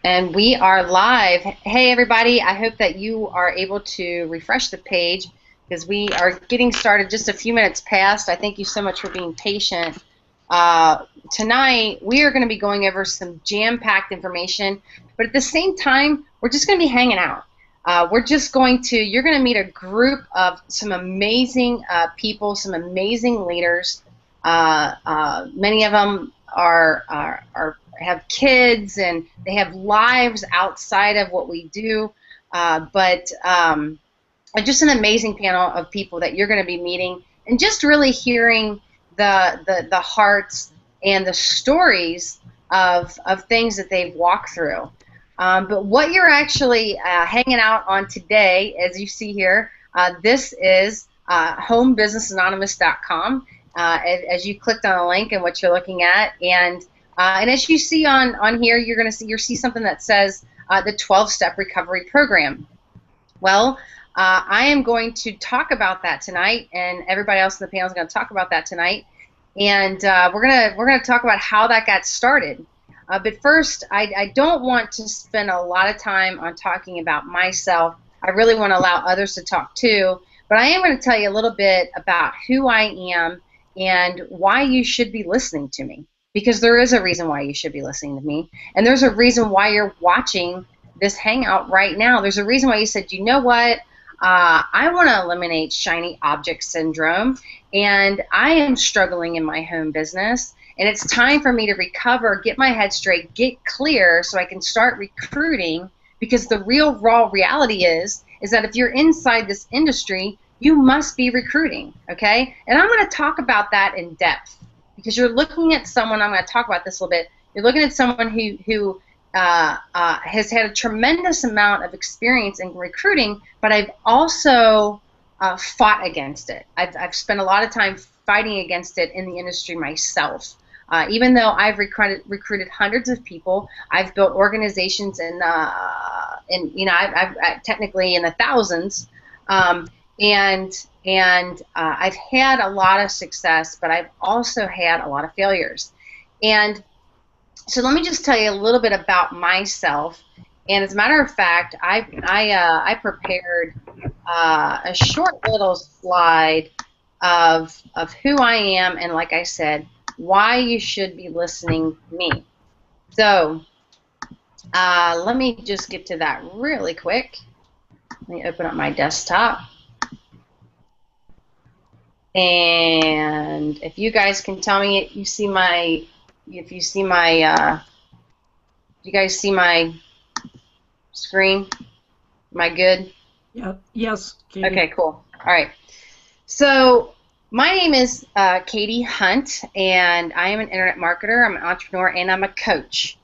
And we are live. Hey, everybody. I hope that you are able to refresh the page because we are getting started just a few minutes past. I thank you so much for being patient. Tonight, we are going to be going over some jam-packed information, but at the same time, we're just going to be hanging out. You're going to meet a group of some amazing people, some amazing leaders. Many of them have kids and they have lives outside of what we do. But Just an amazing panel of people that you're going to be meeting and just really hearing the hearts and the stories of things that they've walked through. But what you're actually hanging out on today, as you see here, this is homebusinessanonymous.com. As you clicked on the link and what you're looking at, and as you see on here, you're going to see something that says the 12-step recovery program. Well, I am going to talk about that tonight, and everybody else in the panel is going to talk about that tonight. And we're gonna talk about how that got started. But first, I don't want to spend a lot of time on talking about myself. I really want to allow others to talk too. But I am going to tell you a little bit about who I am and why you should be listening to me. Because there is a reason why you should be listening to me. And there's a reason why you're watching this hangout right now. There's a reason why you said, you know what? I want to eliminate shiny object syndrome, and I am struggling in my home business, and it's time for me to recover, get my head straight, get clear so I can start recruiting, because the real raw reality is that if you're inside this industry, you must be recruiting, okay? And I'm going to talk about that in depth, because you're looking at someone, I'm going to talk about this a little bit, you're looking at someone who has had a tremendous amount of experience in recruiting, but I've also fought against it. I've spent a lot of time fighting against it in the industry myself. Even though I've recruited hundreds of people, I've built organizations I've technically in the thousands, and I've had a lot of success, but I've also had a lot of failures. And so let me just tell you a little bit about myself. And as a matter of fact, I prepared a short little slide of who I am, and like I said, why you should be listening to me. So let me just get to that really quick. Let me open up my desktop. And if you guys can tell me you see my, if you see my, you guys see my screen? Am I good? Yeah. Yes, Katie. Okay, cool. All right. So my name is Katie Hunt, and I am an internet marketer. I'm an entrepreneur, and I'm a coach.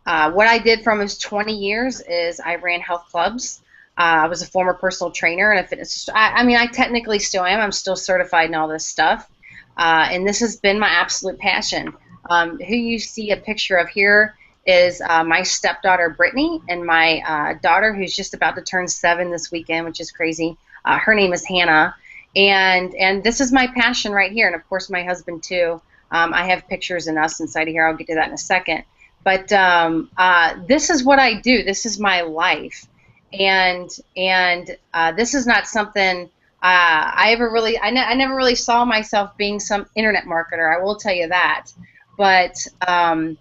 What I did for almost 20 years is I ran health clubs. I was a former personal trainer and a fitness. I mean, I technically still am. I'm still certified in all this stuff, and this has been my absolute passion. Who you see a picture of here is my stepdaughter Brittany, and my daughter, who's just about to turn 7 this weekend, which is crazy. Her name is Hannah, and this is my passion right here, and of course my husband too. I have pictures in us inside of here. I'll get to that in a second. But this is what I do. This is my life, and this is not something I never really saw myself being some internet marketer. I will tell you that. But I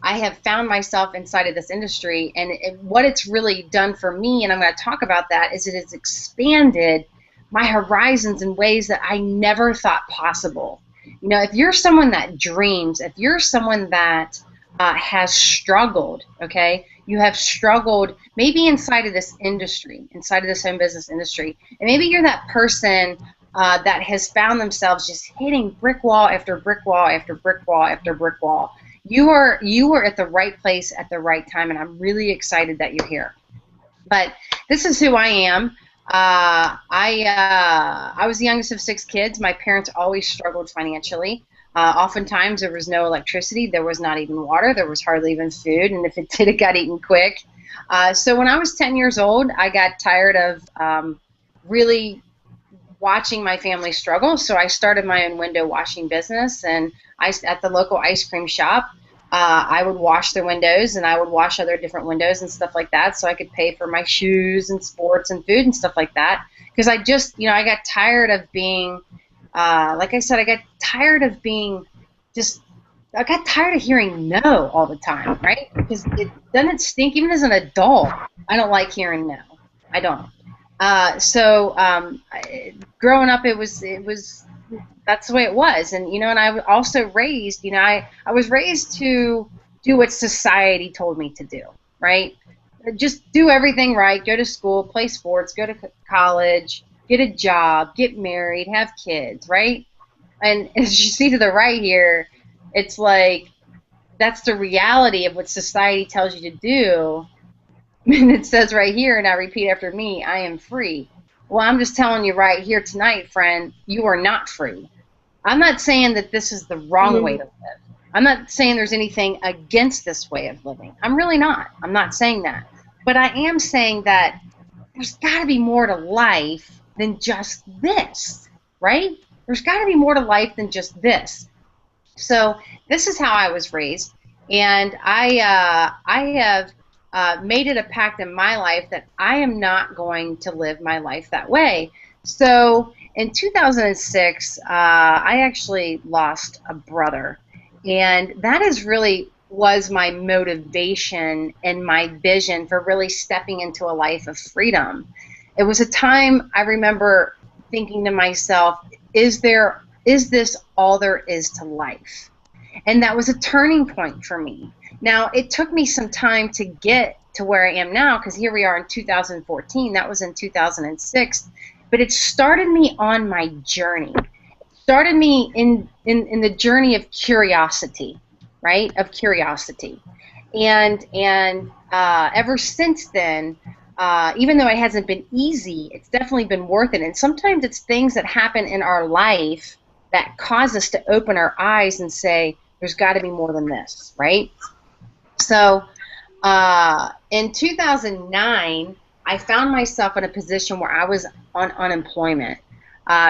have found myself inside of this industry, and what it's really done for me, and I'm going to talk about that, is it has expanded my horizons in ways that I never thought possible. You know, if you're someone that dreams, if you're someone that has struggled, okay, you have struggled maybe inside of this industry, inside of this home business industry, and maybe you're that person that has found themselves just hitting brick wall after brick wall after brick wall after brick wall. You are at the right place at the right time, and I'm really excited that you're here. But this is who I am. I was the youngest of 6 kids. My parents always struggled financially. Oftentimes there was no electricity, there was not even water, there was hardly even food, and if it did, it got eaten quick. So when I was 10 years old, I got tired of really watching my family struggle, so I started my own window washing business, and at the local ice cream shop. I would wash their windows, and I would wash other different windows and stuff like that, so I could pay for my shoes and sports and food and stuff like that. Because I just, I got tired of being, like I said, I got tired of being just, I got tired of hearing no all the time, right? Because it doesn't stink, even as an adult. I don't like hearing no. I don't. Growing up, it was that's the way it was. And, and I was also raised, I was raised to do what society told me to do, right? Just do everything right, go to school, play sports, go to college, get a job, get married, have kids, right? And as you see to the right here, it's like that's the reality of what society tells you to do. And it says right here, and I repeat after me, I am free. Well, I'm just telling you right here tonight, friend, you are not free. I'm not saying that this is the wrong way to live. I'm not saying there's anything against this way of living. I'm really not. I'm not saying that. But I am saying that there's got to be more to life than just this, right? There's got to be more to life than just this. So this is how I was raised, and I have made it a pact in my life that I am not going to live my life that way. So in 2006, I actually lost a brother, and that is really was my motivation and my vision for really stepping into a life of freedom. It was a time I remember thinking to myself, is this all there is to life? And that was a turning point for me. Now, it took me some time to get to where I am now, because here we are in 2014. That was in 2006. But it started me on my journey. It started me in the journey of curiosity, right? Of curiosity. And ever since then, even though it hasn't been easy, it's definitely been worth it. And sometimes it's things that happen in our life that cause us to open our eyes and say, there's got to be more than this, right? So in 2009, I found myself in a position where I was on unemployment.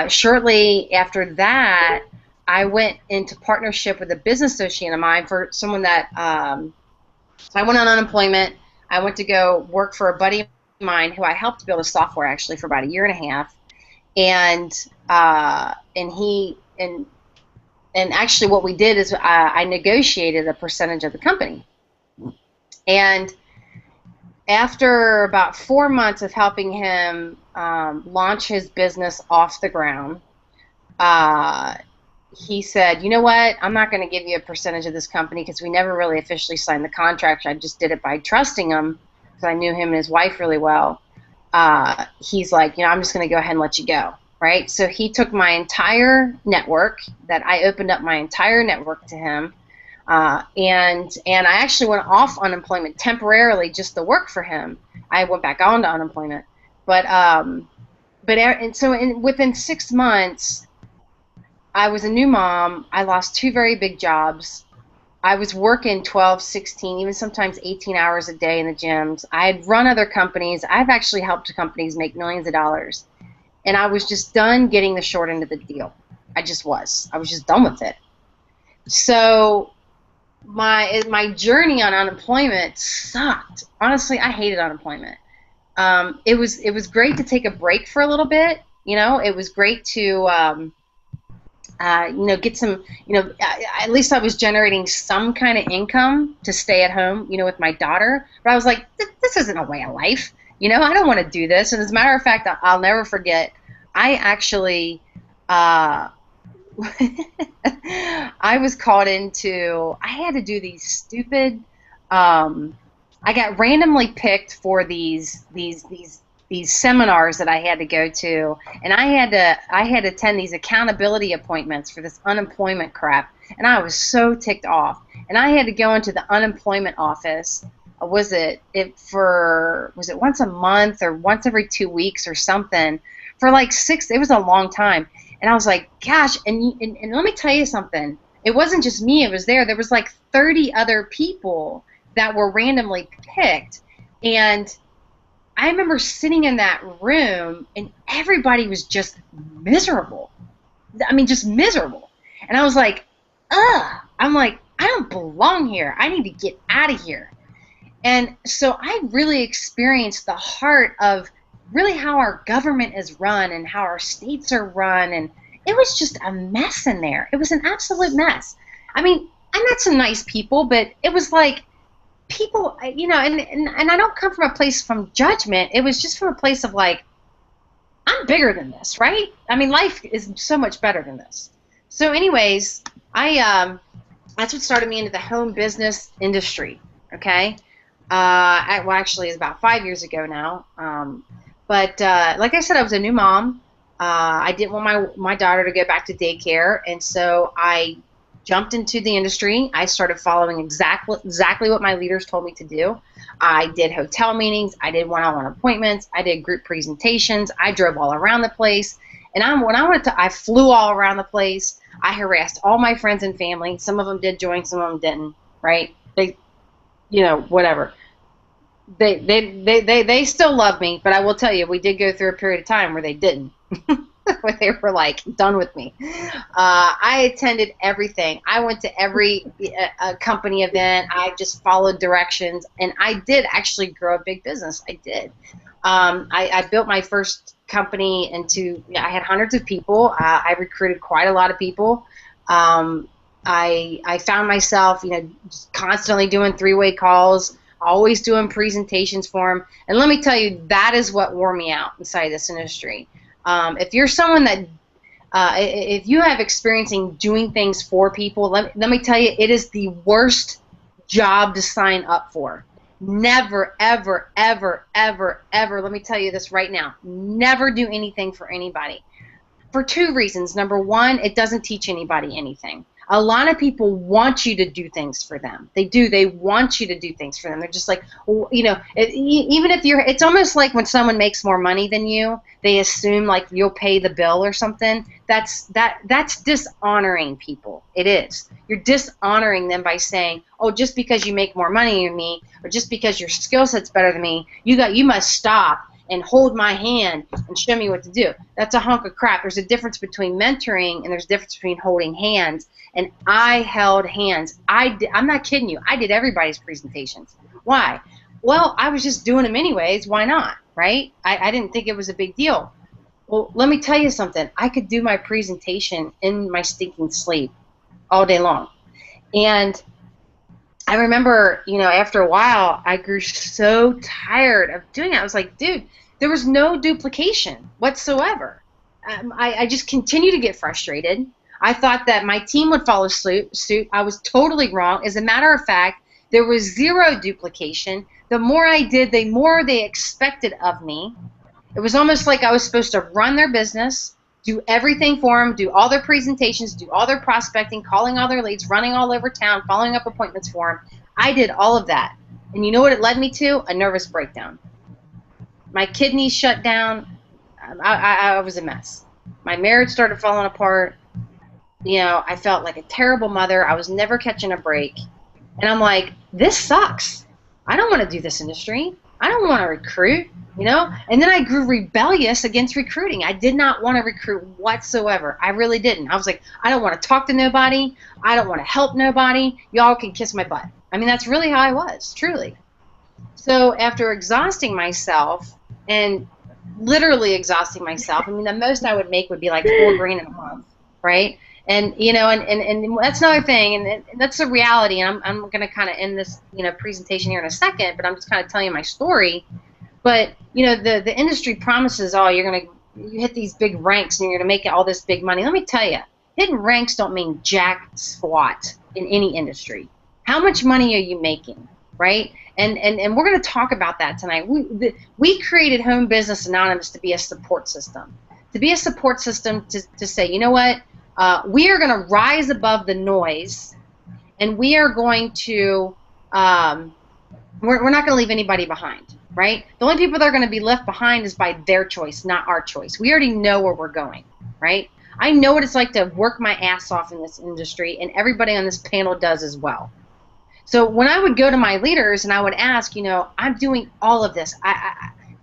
Shortly after that, I went into partnership with a business associate of mine for someone that, so I went on unemployment. I went to go work for a buddy of mine who I helped build a software actually for about a year and a half. And actually what we did is I negotiated a percentage of the company. And after about 4 months of helping him launch his business off the ground, he said, you know what, I'm not going to give you a percentage of this company because we never really officially signed the contract. I just did it by trusting him because I knew him and his wife really well. He's like, I'm just going to go ahead and let you go. Right? So he took my entire network, that I opened up my entire network to him, and I actually went off unemployment temporarily just to work for him. I went back on to unemployment, within 6 months, I was a new mom. I lost 2 very big jobs. I was working 12, 16, even sometimes 18 hours a day in the gyms. I had run other companies. I've actually helped companies make millions of dollars. And I was just done getting the short end of the deal. I just was. I was just done with it. So my journey on unemployment sucked. Honestly, I hated unemployment. It was great to take a break for a little bit. It was great to get some. At least I was generating some kind of income to stay at home. With my daughter. But I was like, this isn't a way of life. I don't want to do this. And as a matter of fact, I'll never forget, I actually, I was called into, I had to do these stupid, I got randomly picked for these seminars that I had to go to, and I had to attend these accountability appointments for this unemployment crap, and I was so ticked off. And I had to go into the unemployment office. Was it once a month or once every 2 weeks or something for like 6? It was a long time, and I was like, gosh. And let me tell you something. It wasn't just me. It was there. There was like 30 other people that were randomly picked, and I remember sitting in that room, and everybody was just miserable. I mean, just miserable. And I was like, ugh. I'm like, I don't belong here. I need to get out of here. And so I really experienced the heart of really how our government is run and how our states are run. And it was just a mess in there. It was an absolute mess. I mean, I met some nice people, but it was like people, you know, and I don't come from a place from judgment. It was just from a place of like, I'm bigger than this, right? I mean, life is so much better than this. So anyways, that's what started me into the home business industry, okay? Well, actually, it's about 5 years ago now. But like I said, I was a new mom. I didn't want my daughter to go back to daycare, and so I jumped into the industry. I started following exactly what my leaders told me to do. I did hotel meetings. I did one-on-one appointments. I did group presentations. I drove all around the place. And I flew all around the place. I harassed all my friends and family. Some of them did join, some of them didn't, right? They, you know, whatever. They still love me, but I will tell you, we did go through a period of time where they didn't. Where they were like done with me. I attended everything. I went to every company event. I just followed directions, and I did actually grow a big business. I did. I built my first company I had hundreds of people. I recruited quite a lot of people. I found myself, you know, just constantly doing three-way calls, always doing presentations for them. And let me tell you, that is what wore me out inside this industry. If you're someone that, if you have experience in doing things for people, let me tell you, it is the worst job to sign up for. Never, ever, ever, ever, ever, let me tell you this right now, never do anything for anybody. For two reasons. Number one, it doesn't teach anybody anything. A lot of people want you to do things for them. They do. They want you to do things for them. They're just like, you know, even if you're, it's almost like when someone makes more money than you, they assume like you'll pay the bill or something. That's dishonoring people. It is. You're dishonoring them by saying, oh, just because you make more money than me, or just because your skill set's better than me, you must stop and hold my hand and show me what to do. That's a hunk of crap. There's a difference between mentoring and there's a difference between holding hands. And I held hands. I'm not kidding you. I did everybody's presentations. Why? Well, I was just doing them anyways. Why not? Right? I didn't think it was a big deal. Well, let me tell you something. I could do my presentation in my stinking sleep all day long. And I remember, you know, after a while, I grew so tired of doing it. I was like, dude, there was no duplication whatsoever. I just continued to get frustrated. I thought that my team would follow suit. I was totally wrong. As a matter of fact, there was zero duplication. The more I did, the more they expected of me. It was almost like I was supposed to run their business, do everything for them, do all their presentations, do all their prospecting, calling all their leads, running all over town, following up appointments for them. I did all of that. And you know what it led me to? A nervous breakdown. My kidneys shut down. I was a mess. My marriage started falling apart. You know, I felt like a terrible mother. I was never catching a break. And I'm like, this sucks. I don't want to do this industry. I don't want to recruit, you know? And then I grew rebellious against recruiting. I did not want to recruit whatsoever. I really didn't. I was like, I don't want to talk to nobody. I don't want to help nobody. Y'all can kiss my butt. I mean, that's really how I was, truly. So after exhausting myself, and literally exhausting myself, I mean, the most I would make would be like $4 grand in a month, right? And, you know, and that's another thing, and that's the reality, and I'm going to kind of end this, you know, presentation here in a second, but I'm just kind of telling you my story. But, you know, the industry promises, oh, you hit these big ranks and you're going to make all this big money. Let me tell you, hidden ranks don't mean jack squat in any industry. How much money are you making, right? And we're going to talk about that tonight. We created Home Business Anonymous to be a support system. To be a support system to say, you know what, we are going to rise above the noise, and we are going to, we're not going to leave anybody behind, right? The only people that are going to be left behind is by their choice, not our choice. We already know where we're going, right? I know what it's like to work my ass off in this industry, and everybody on this panel does as well. So when I would go to my leaders and I would ask, you know, I'm doing all of this.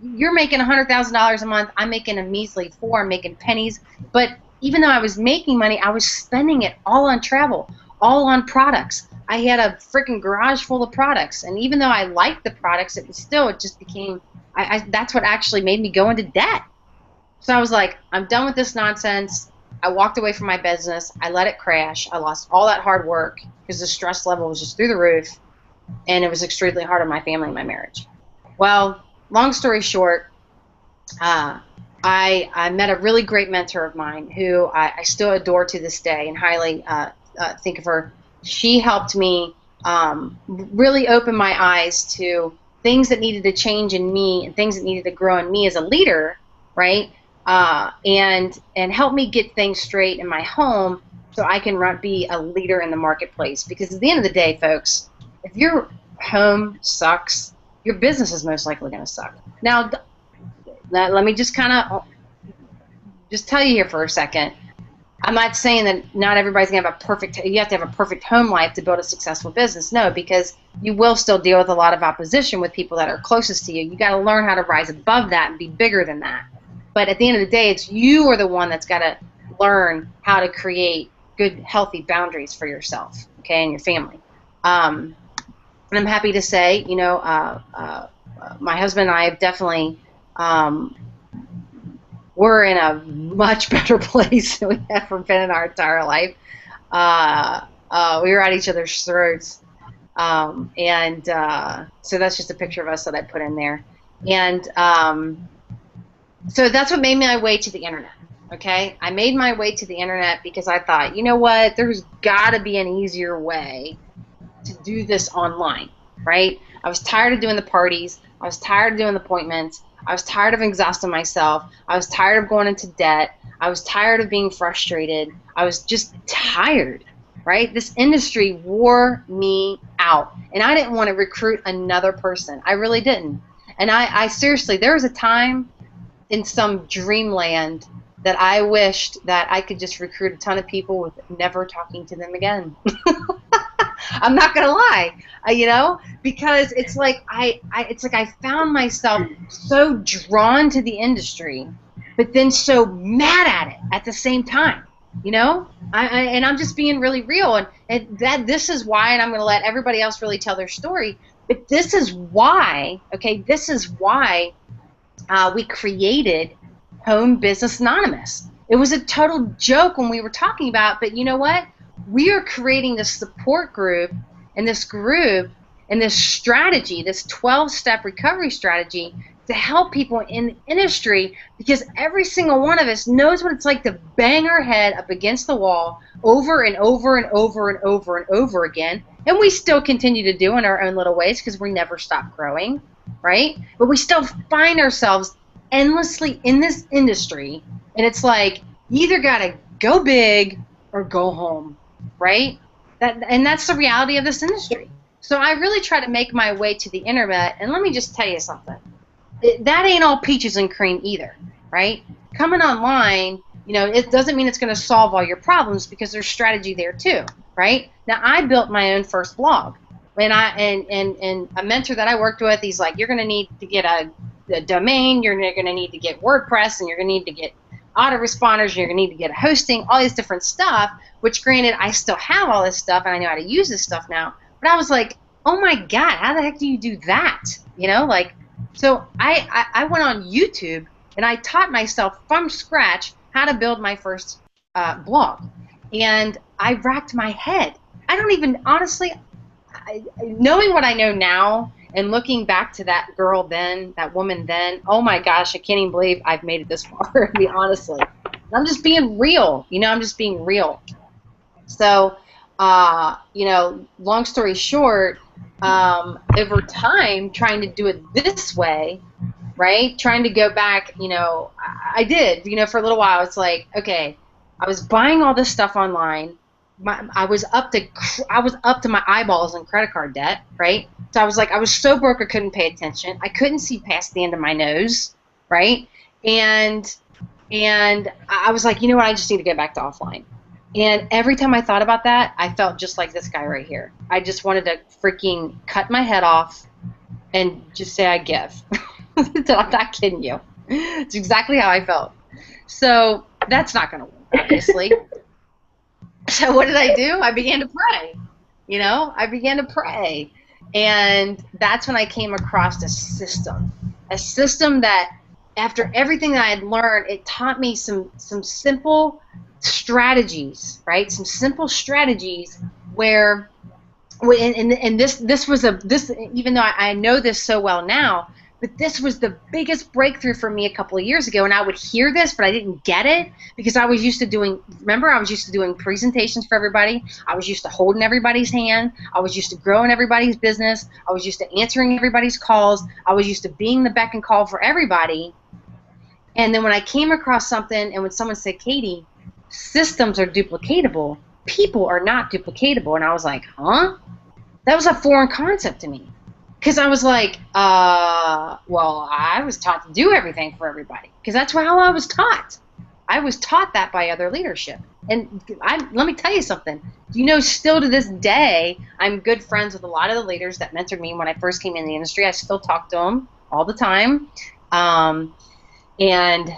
You're making $100,000 a month. I'm making a measly $4. I'm making pennies. But even though I was making money, I was spending it all on travel, all on products, I had a freaking garage full of products, and even though I liked the products, it just became, that's what actually made me go into debt. So I was like, I'm done with this nonsense. I walked away from my business. I let it crash. I lost all that hard work because the stress level was just through the roof, and it was extremely hard on my family and my marriage. Well, long story short, I met a really great mentor of mine who I still adore to this day and highly think of her. She helped me really open my eyes to things that needed to change in me and things that needed to grow in me as a leader, right? And help me get things straight in my home so I can be a leader in the marketplace. Because at the end of the day, folks, if your home sucks, your business is most likely going to suck. Now, let me just kind of just tell you here for a second. I'm not saying that not everybody's going to have you have to have a perfect home life to build a successful business. No, because you will still deal with a lot of opposition with people that are closest to you. You got to learn how to rise above that and be bigger than that. But at the end of the day, it's you are the one that's got to learn how to create good, healthy boundaries for yourself, okay, and your family. And I'm happy to say, my husband and I have definitely, we're in a much better place than we have been in our entire life. We were at each other's throats. So that's just a picture of us that I put in there. And so that's what made my way to the internet. Okay, I made my way to the internet because I thought, you know what, there's got to be an easier way to do this online, right? I was tired of doing the parties. I was tired of doing the appointments. I was tired of exhausting myself. I was tired of going into debt. I was tired of being frustrated. I was just tired, right? This industry wore me out, and I didn't want to recruit another person. I really didn't. And I seriously, there was a time in some dreamland that I wished that I could just recruit a ton of people with never talking to them again. I'm not gonna lie, because it's like I found myself so drawn to the industry, but then so mad at it at the same time. And I'm just being really real, and this is why, and I'm gonna let everybody else really tell their story. But this is why, okay, we created Home Business Anonymous. It was a total joke when we were talking about, but you know what? We are creating this support group and this strategy, this 12-step recovery strategy to help people in the industry, because every single one of us knows what it's like to bang our head up against the wall over and over and over and over and over again, and we still continue to do in our own little ways because we never stop growing, right? But we still find ourselves endlessly in this industry, and it's like you either got to go big or go home, right? That's the reality of this industry. So I really try to make my way to the internet, and let me just tell you something. That ain't all peaches and cream either, right? Coming online, it doesn't mean it's going to solve all your problems, because there's strategy there too, right? Now, I built my own first blog, and a mentor that I worked with, he's like, you're going to need to get a domain, you're going to need to get WordPress, and you're going to need to get autoresponders, you're going to need to get hosting, all this different stuff, which granted, I still have all this stuff, and I know how to use this stuff now, but I was like, oh my God, how the heck do you do that? So I went on YouTube, and I taught myself from scratch how to build my first blog, and I racked my head. I don't even, honestly, knowing what I know now, and looking back to that girl then, that woman then, oh my gosh, I can't even believe I've made it this far, to be honestly. I'm just being real, I'm just being real. So, long story short, over time, trying to do it this way, right, trying to go back, I did, for a little while. It's like, okay, I was buying all this stuff online. I was up to my eyeballs in credit card debt, right? So I was so broke I couldn't pay attention. I couldn't see past the end of my nose, right? And I was like, you know what? I just need to get back to offline. And every time I thought about that, I felt just like this guy right here. I just wanted to freaking cut my head off and just say I give. I'm not kidding you. It's exactly how I felt. So that's not going to work, obviously. So what did I do? I began to pray. I began to pray. And that's when I came across a system that, after everything that I had learned, it taught me some simple strategies, right? Some simple strategies where, and this was this, even though I know this so well now, but this was the biggest breakthrough for me a couple of years ago. And I would hear this, but I didn't get it because I was used to doing, remember, I was used to doing presentations for everybody. I was used to holding everybody's hand. I was used to growing everybody's business. I was used to answering everybody's calls. I was used to being the beck and call for everybody. And then when I came across something, and when someone said, Katie, systems are duplicatable, people are not duplicatable. And I was like, huh? That was a foreign concept to me. Because I was like, well, I was taught to do everything for everybody. Because that's how I was taught. I was taught that by other leadership. And let me tell you something. Still to this day, I'm good friends with a lot of the leaders that mentored me when I first came in the industry. I still talk to them all the time. And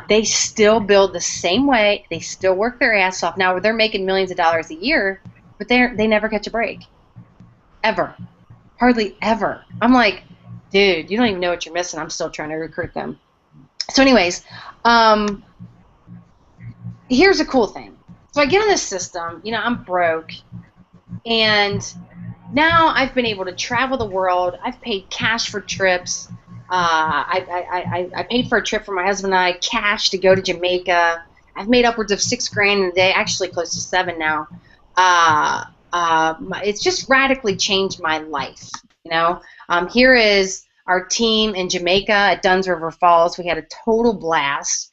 they still build the same way. They still work their ass off. Now, they're making millions of dollars a year, but they never catch a break. Ever. Hardly ever. I'm like, dude, you don't even know what you're missing. I'm still trying to recruit them. So anyways, here's a cool thing. So I get on this system, I'm broke, and now I've been able to travel the world. I've paid cash for trips. I paid for a trip for my husband and I, cash, to go to Jamaica. I've made upwards of $6,000 in a day, actually close to 7 now. It's just radically changed my life. Here is our team in Jamaica at Dunn's River Falls. We had a total blast,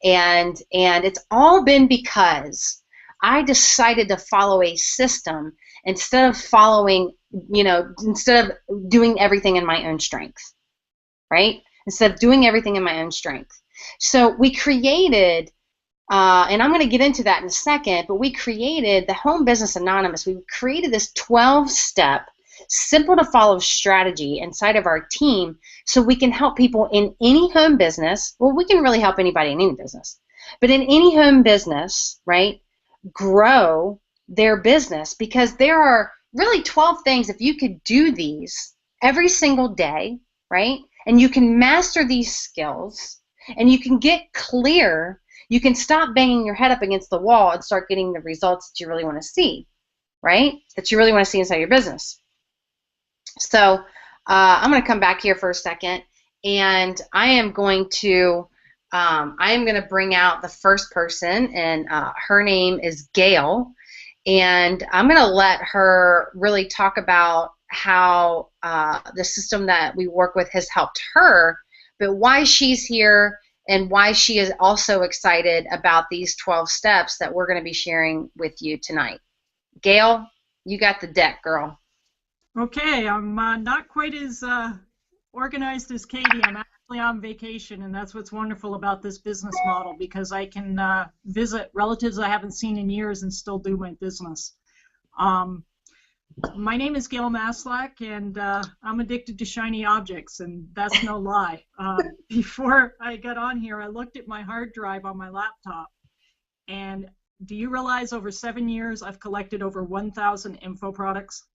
and it's all been because I decided to follow a system instead of instead of doing everything in my own strength, right? Instead of doing everything in my own strength. So we created, and I'm going to get into that in a second, but we created the Home Business Anonymous. We created this 12-step, simple to follow strategy inside of our team so we can help people in any home business. Well, we can really help anybody in any business, but in any home business, right, grow their business, because there are really 12 things. If you could do these every single day, right, and you can master these skills and you can get clear, you can stop banging your head up against the wall and start getting the results that you really want to see, right? That you really want to see inside your business. So I'm going to come back here for a second, and I am going to bring out the first person, and her name is Gail, and I'm going to let her really talk about how the system that we work with has helped her, but why she's here and why she is also excited about these 12 steps that we're going to be sharing with you tonight. Gail, you got the deck, girl. Okay, I'm not quite as organized as Katie. I'm actually on vacation, and that's what's wonderful about this business model, because I can visit relatives I haven't seen in years and still do my business. My name is Gail Maslach, and I'm addicted to shiny objects, and that's no lie. Before I got on here, I looked at my hard drive on my laptop, and do you realize over 7 years I've collected over 1,000 info products?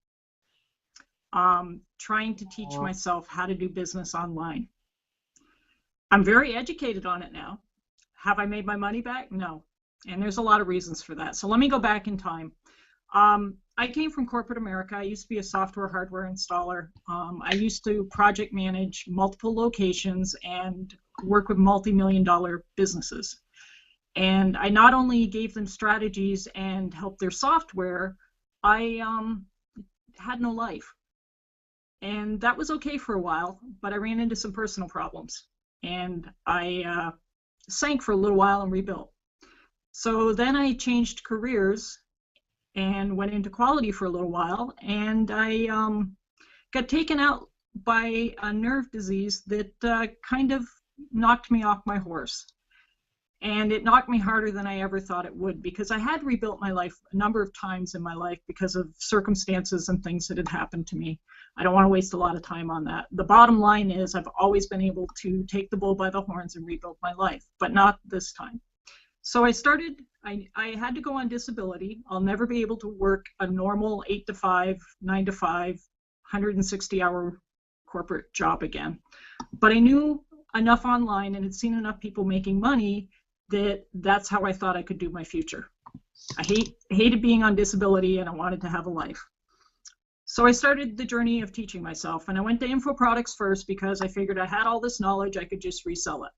Trying to teach myself how to do business online. I'm very educated on it now. Have I made my money back? No. And there's a lot of reasons for that. So let me go back in time. I came from corporate America. I used to be a software hardware installer. I used to project manage multiple locations and work with multi-million-dollar businesses. And I not only gave them strategies and helped their software, I had no life. And that was okay for a while, but I ran into some personal problems, and I sank for a little while and rebuilt. So then I changed careers and went into quality for a little while, and I got taken out by a nerve disease that kind of knocked me off my horse. And it knocked me harder than I ever thought it would, because I had rebuilt my life a number of times in my life because of circumstances and things that had happened to me. I don't want to waste a lot of time on that. The bottom line is I've always been able to take the bull by the horns and rebuild my life, but not this time. So I had to go on disability. I'll never be able to work a normal 8 to 5, 9 to 5, 160-hour corporate job again. But I knew enough online and had seen enough people making money that that's how I thought I could do my future. I hated being on disability, and I wanted to have a life. So I started the journey of teaching myself, and I went to info products first because I figured I had all this knowledge, I could just resell it.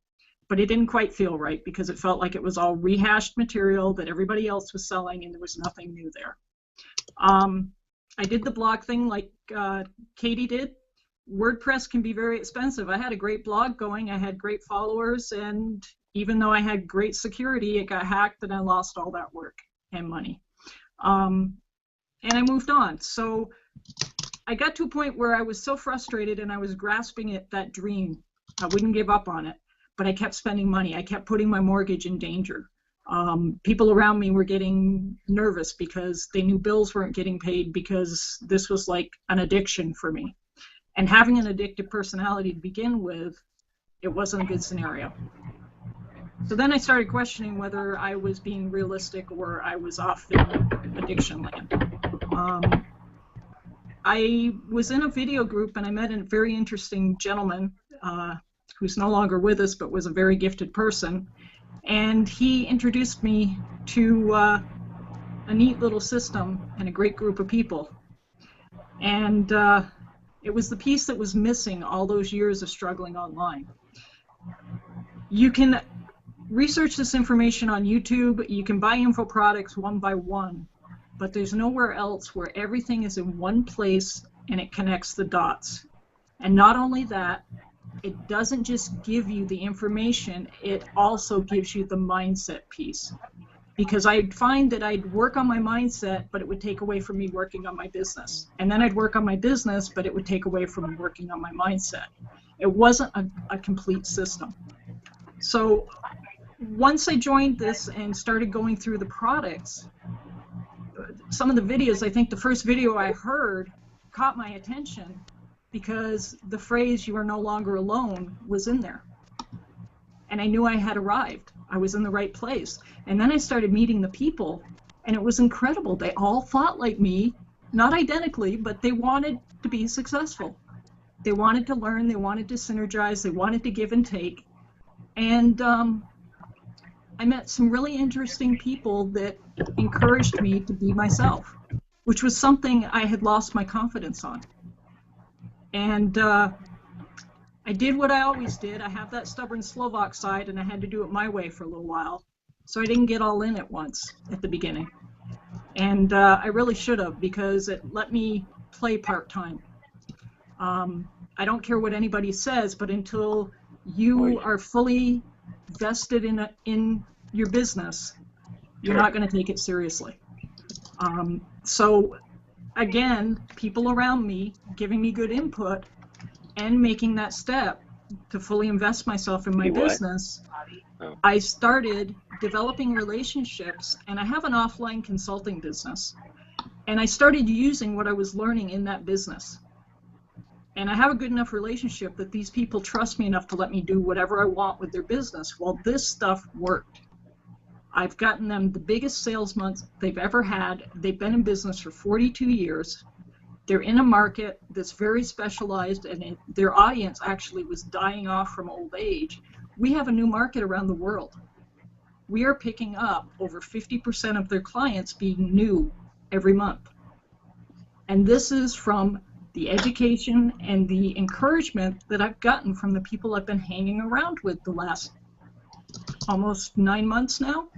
But it didn't quite feel right because it felt like it was all rehashed material that everybody else was selling, and there was nothing new there. I did the blog thing like Katie did. WordPress can be very expensive. I had a great blog going, I had great followers, and even though I had great security, it got hacked and I lost all that work and money. And I moved on. So I got to a point where I was so frustrated and I was grasping at that dream. I wouldn't give up on it, but I kept spending money. I kept putting my mortgage in danger. People around me were getting nervous because they knew bills weren't getting paid because this was like an addiction for me. And having an addictive personality to begin with, it wasn't a good scenario. So then I started questioning whether I was being realistic or I was off in addiction land. I was in a video group and I met a very interesting gentleman who's no longer with us but was a very gifted person. And he introduced me to a neat little system and a great group of people. And it was the piece that was missing all those years of struggling online. You can research this information on YouTube. You can buy info products one by one, but there's nowhere else where everything is in one place and it connects the dots. And not only that, it doesn't just give you the information, it also gives you the mindset piece. Because I'd find that I'd work on my mindset, but it would take away from me working on my business. And then I'd work on my business, but it would take away from working on my mindset. It wasn't a complete system. So once I joined this and started going through the products, some of the videos, I think the first video I heard caught my attention because the phrase "you are no longer alone" was in there. And I knew I had arrived. I was in the right place. And then I started meeting the people, and it was incredible. They all thought like me, not identically, but they wanted to be successful. They wanted to learn, they wanted to synergize, they wanted to give and take. And I met some really interesting people that encouraged me to be myself, which was something I had lost my confidence on. And I did what I always did. I have that stubborn Slovak side, and I had to do it my way for a little while. So I didn't get all in at once at the beginning. And I really should have, because it let me play part-time. I don't care what anybody says, but until you are fully vested in your business, you're not going to take it seriously. So again, people around me giving me good input and making that step to fully invest myself in my business, I started developing relationships, and I have an offline consulting business, and I started using what I was learning in that business. And I have a good enough relationship that these people trust me enough to let me do whatever I want with their business. Well, this stuff worked. I've gotten them the biggest sales months they've ever had. They've been in business for 42 years. They're in a market that's very specialized, and their audience actually was dying off from old age. We have a new market around the world. We are picking up over 50% of their clients being new every month. And this is from the education and the encouragement that I've gotten from the people I've been hanging around with the last almost 9 months now.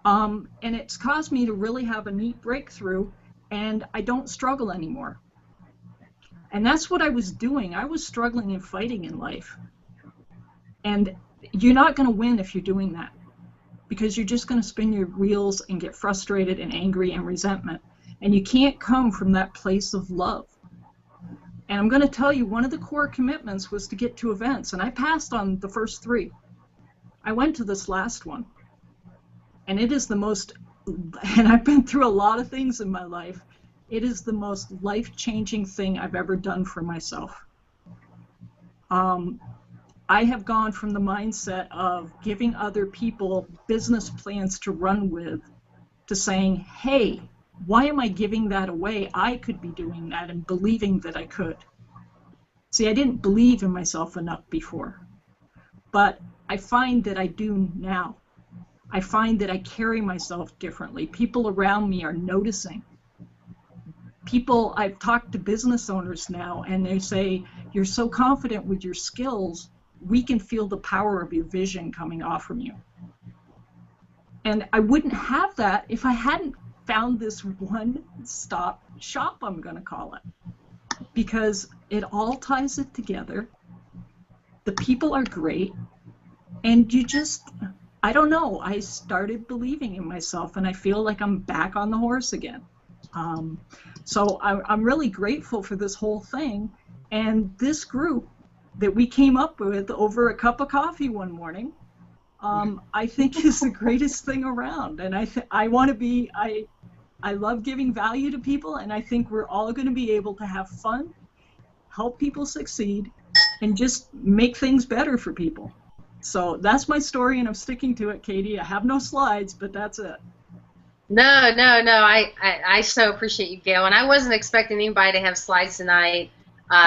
And it's caused me to really have a neat breakthrough, and I don't struggle anymore. And that's what I was doing. I was struggling and fighting in life. And you're not going to win if you're doing that, because you're just going to spin your wheels and get frustrated and angry and resentment. And you can't come from that place of love. And I'm going to tell you, one of the core commitments was to get to events, and I passed on the first 3. I went to this last one, and it is the most, and I've been through a lot of things in my life, it is the most life-changing thing I've ever done for myself. I have gone from the mindset of giving other people business plans to run with to saying, hey, why am I giving that away? I could be doing that, and believing that I could. See, I didn't believe in myself enough before, but I find that I do now. I find that I carry myself differently. People around me are noticing. I've talked to business owners now, and they say, you're so confident with your skills, we can feel the power of your vision coming off from you. And I wouldn't have that if I hadn't found this one-stop shop, I'm going to call it, because it all ties it together. The people are great, and you just, I don't know, I started believing in myself, and I feel like I'm back on the horse again. So I'm really grateful for this whole thing, and this group that we came up with over a cup of coffee one morning, I think is the greatest thing around. And I want to be, I love giving value to people, and I think we're all going to be able to have fun, help people succeed, and just make things better for people. So that's my story, and I'm sticking to it, Katie. I have no slides, but that's it. No. I so appreciate you, Gail. And I wasn't expecting anybody to have slides tonight.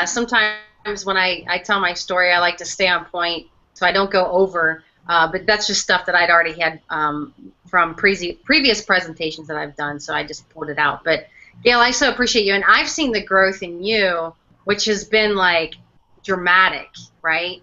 Sometimes when I tell my story, I like to stay on point so I don't go over. But that's just stuff that I'd already had from previous presentations that I've done, so I just pulled it out. But Gail, I so appreciate you, and I've seen the growth in you, which has been like dramatic, right?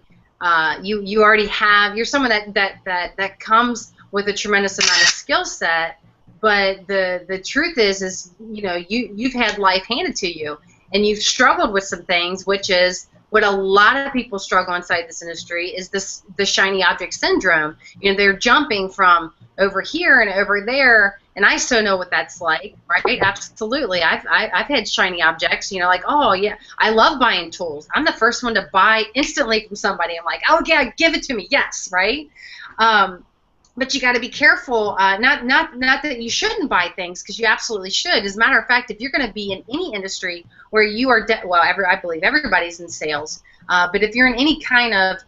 You already have, you're someone that comes with a tremendous amount of skill set, but the truth is you know, you've had life handed to you, and you've struggled with some things, which is what a lot of people struggle inside this industry, is the shiny object syndrome. You know, they're jumping from over here and over there, and I so know what that's like, right? Absolutely. I've had shiny objects, you know, like, oh yeah, I love buying tools. I'm the first one to buy instantly from somebody. I'm like, oh yeah, give it to me, yes, right? But you got to be careful, not that you shouldn't buy things, because you absolutely should. As a matter of fact, if you're going to be in any industry where you are, I believe everybody's in sales, but if you're in any kind of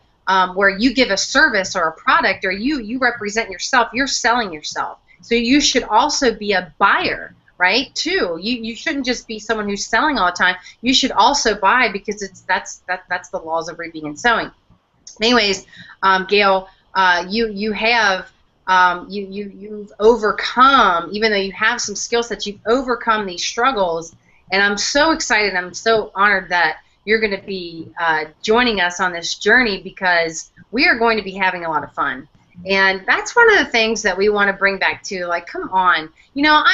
where you give a service or a product, or you represent yourself, you're selling yourself. So you should also be a buyer, right? Too. You shouldn't just be someone who's selling all the time. You should also buy, because that's the laws of reaping and sowing. Anyways, Gail, you've overcome, even though you have some skill sets, you've overcome these struggles, and I'm so excited. I'm so honored that you're going to be joining us on this journey, because we are going to be having a lot of fun. And that's one of the things that we want to bring back to, like, come on, you know,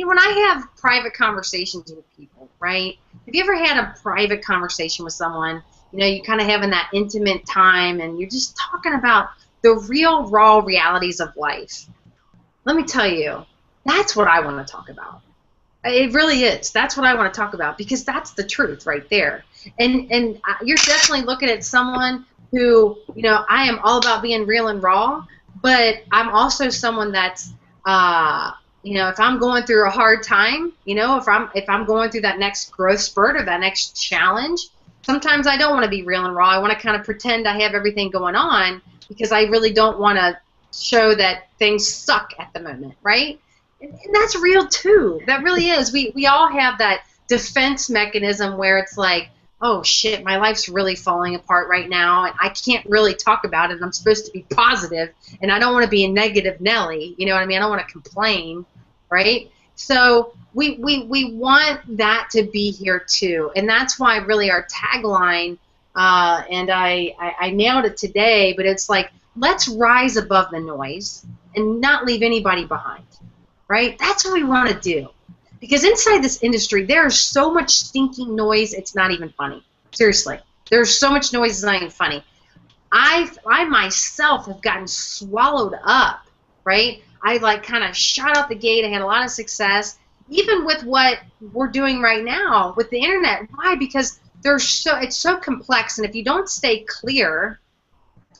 when I have private conversations with people, right? Have you ever had a private conversation with someone? You know, you kind of having that intimate time, and you're just talking about the real, raw realities of life. Let me tell you, that's what I want to talk about. It really is. That's what I want to talk about, because that's the truth right there. And you're definitely looking at someone who, you know, I am all about being real and raw, but I'm also someone that's, you know, if I'm going through a hard time, you know, if I'm going through that next growth spurt or that next challenge, sometimes I don't want to be real and raw. I want to kind of pretend I have everything going on, because I really don't want to show that things suck at the moment, right? And that's real too. That really is. We all have that defense mechanism where it's like, oh shit, my life's really falling apart right now, and I can't really talk about it. I'm supposed to be positive, and I don't want to be a negative Nelly. You know what I mean? I don't want to complain, right? So we want that to be here too, and that's why really our tagline, and I nailed it today, but it's like, let's rise above the noise and not leave anybody behind, right? That's what we want to do. Because inside this industry, there's so much stinking noise, it's not even funny. Seriously. There's so much noise, it's not even funny. I myself have gotten swallowed up, right? I like kind of shot out the gate. I had a lot of success, even with what we're doing right now with the internet. Why? Because it's so complex, and if you don't stay clear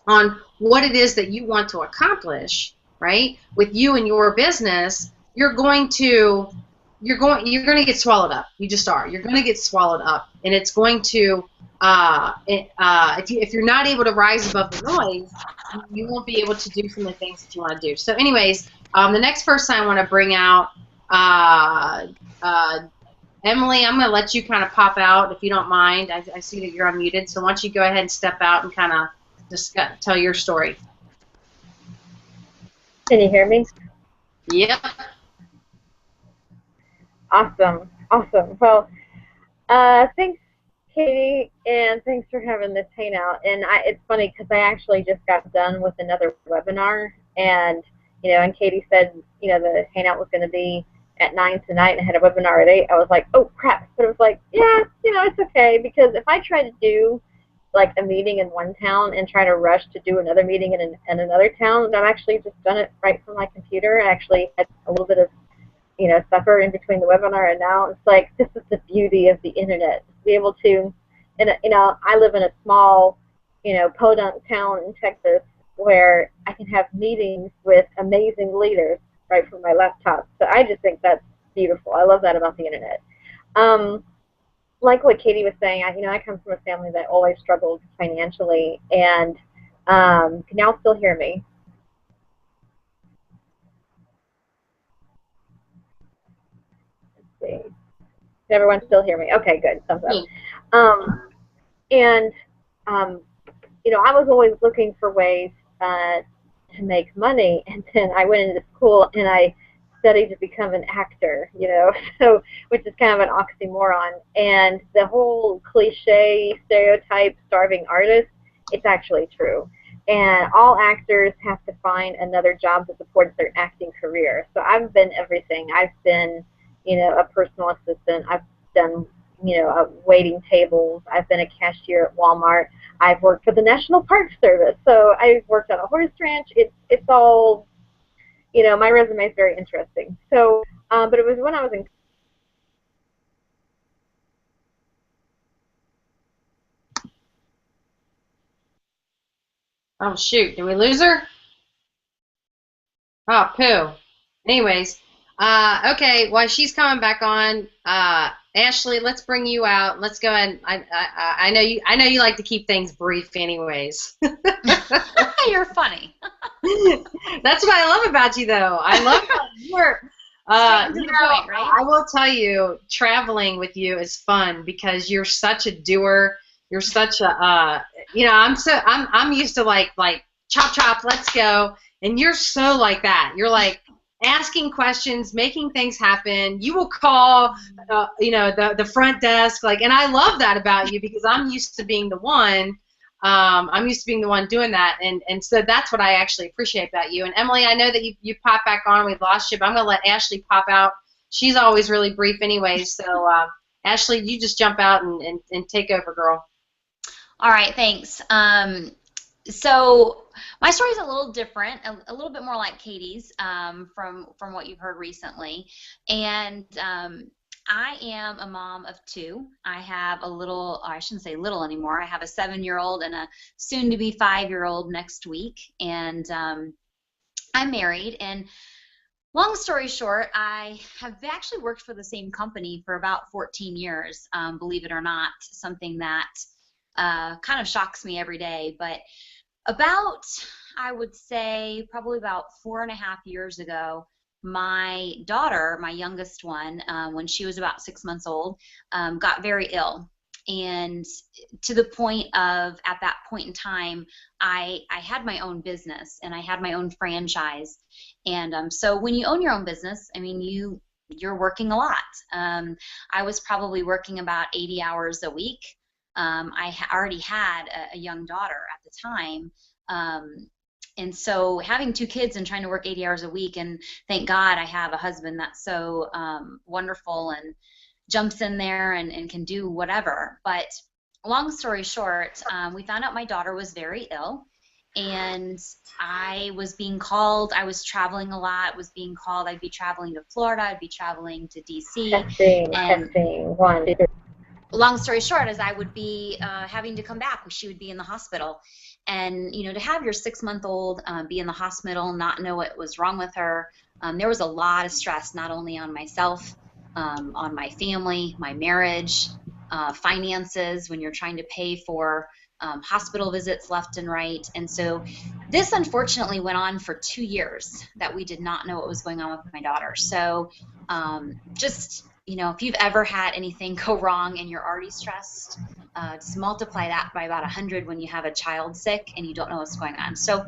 on what it is that you want to accomplish, right, with you and your business, you're going to you're going to get swallowed up. You just are. You're going to get swallowed up, and it's going to if you're not able to rise above the noise, you won't be able to do some of the things that you want to do. So, anyways, the next person I want to bring out, Emily, I'm going to let you kind of pop out if you don't mind. I see that you're unmuted, so why don't you go ahead and step out and kind of discuss, tell your story. Can you hear me? Yep. Awesome. Well, thanks, Katie, and thanks for having this hangout. And it's funny because I actually just got done with another webinar, and and Katie said the hangout was going to be at 9 tonight, and I had a webinar at 8. I was like, oh crap! But it was like, yeah, it's okay, because if I try to do like a meeting in one town and try to rush to do another meeting in another town, I've actually just done it right from my computer. I actually had a little bit of suffer in between the webinar and now. It's like, this is the beauty of the internet. To be able to, and I live in a small, podunk town in Texas where I can have meetings with amazing leaders right from my laptop. So I just think that's beautiful. I love that about the internet. Like what Katie was saying, I come from a family that always struggled financially, and can y'all still hear me? Let's see. Can everyone still hear me? Okay, good. Thumbs up. I was always looking for ways to make money, and then I went into school and I studied to become an actor, so which is kind of an oxymoron. And the whole cliche stereotype starving artist, it's actually true. And all actors have to find another job to support their acting career. So I've been everything. I've been, a personal assistant. I've done, waiting tables. I've been a cashier at Walmart. I've worked for the National Park Service. So I've worked on a horse ranch. It's all, my resume is very interesting. So, but it was when I was in. Oh, shoot. Did we lose her? Oh, poo. Anyways, okay, while she's coming back on, Ashley, let's bring you out. Let's go ahead. I know you like to keep things brief anyways. You're funny. That's what I love about you, though. I love that you're point, right? I will tell you, traveling with you is fun because you're such a doer. You're such a I'm used to like chop chop, let's go, and you're so like that. You're like asking questions, making things happen. You will call the front desk, and I love that about you because I'm used to being the one. I'm used to being the one doing that, and so that's what I actually appreciate about you. And Emily, I know that you pop back on. We lost you, but I'm going to let Ashley pop out. She's always really brief anyway, so Ashley, you just jump out and take over, girl. All right, thanks. So my story is a little different, a little bit more like Katie's from what you've heard recently. And I am a mom of 2. I have a little, I shouldn't say little anymore. I have a 7-year-old and a soon-to-be 5-year-old next week. And I'm married. And long story short, I have actually worked for the same company for about 14 years, believe it or not, something that kind of shocks me every day. But about, I would say, probably about 4.5 years ago, my daughter, my youngest one, when she was about 6 months old, got very ill. And to the point of, at that point in time, I had my own business and I had my own franchise. And so when you own your own business, I mean, you're working a lot. I was probably working about 80 hours a week. I already had a young daughter at the time. And so having 2 kids and trying to work 80 hours a week, and thank God I have a husband that's so wonderful and jumps in there and can do whatever. But long story short, we found out my daughter was very ill, and I was being called. I was traveling a lot, was being called. I'd be traveling to Florida. I'd be traveling to D.C. Testing. 1, 2, 3. Long story short, as I would be having to come back, she would be in the hospital. And, to have your 6-month-old be in the hospital, not know what was wrong with her, there was a lot of stress, not only on myself, on my family, my marriage, finances, when you're trying to pay for hospital visits left and right. And so this unfortunately went on for 2 years that we did not know what was going on with my daughter. So just, you know, if you've ever had anything go wrong and you're already stressed, just multiply that by about 100 when you have a child sick and you don't know what's going on. So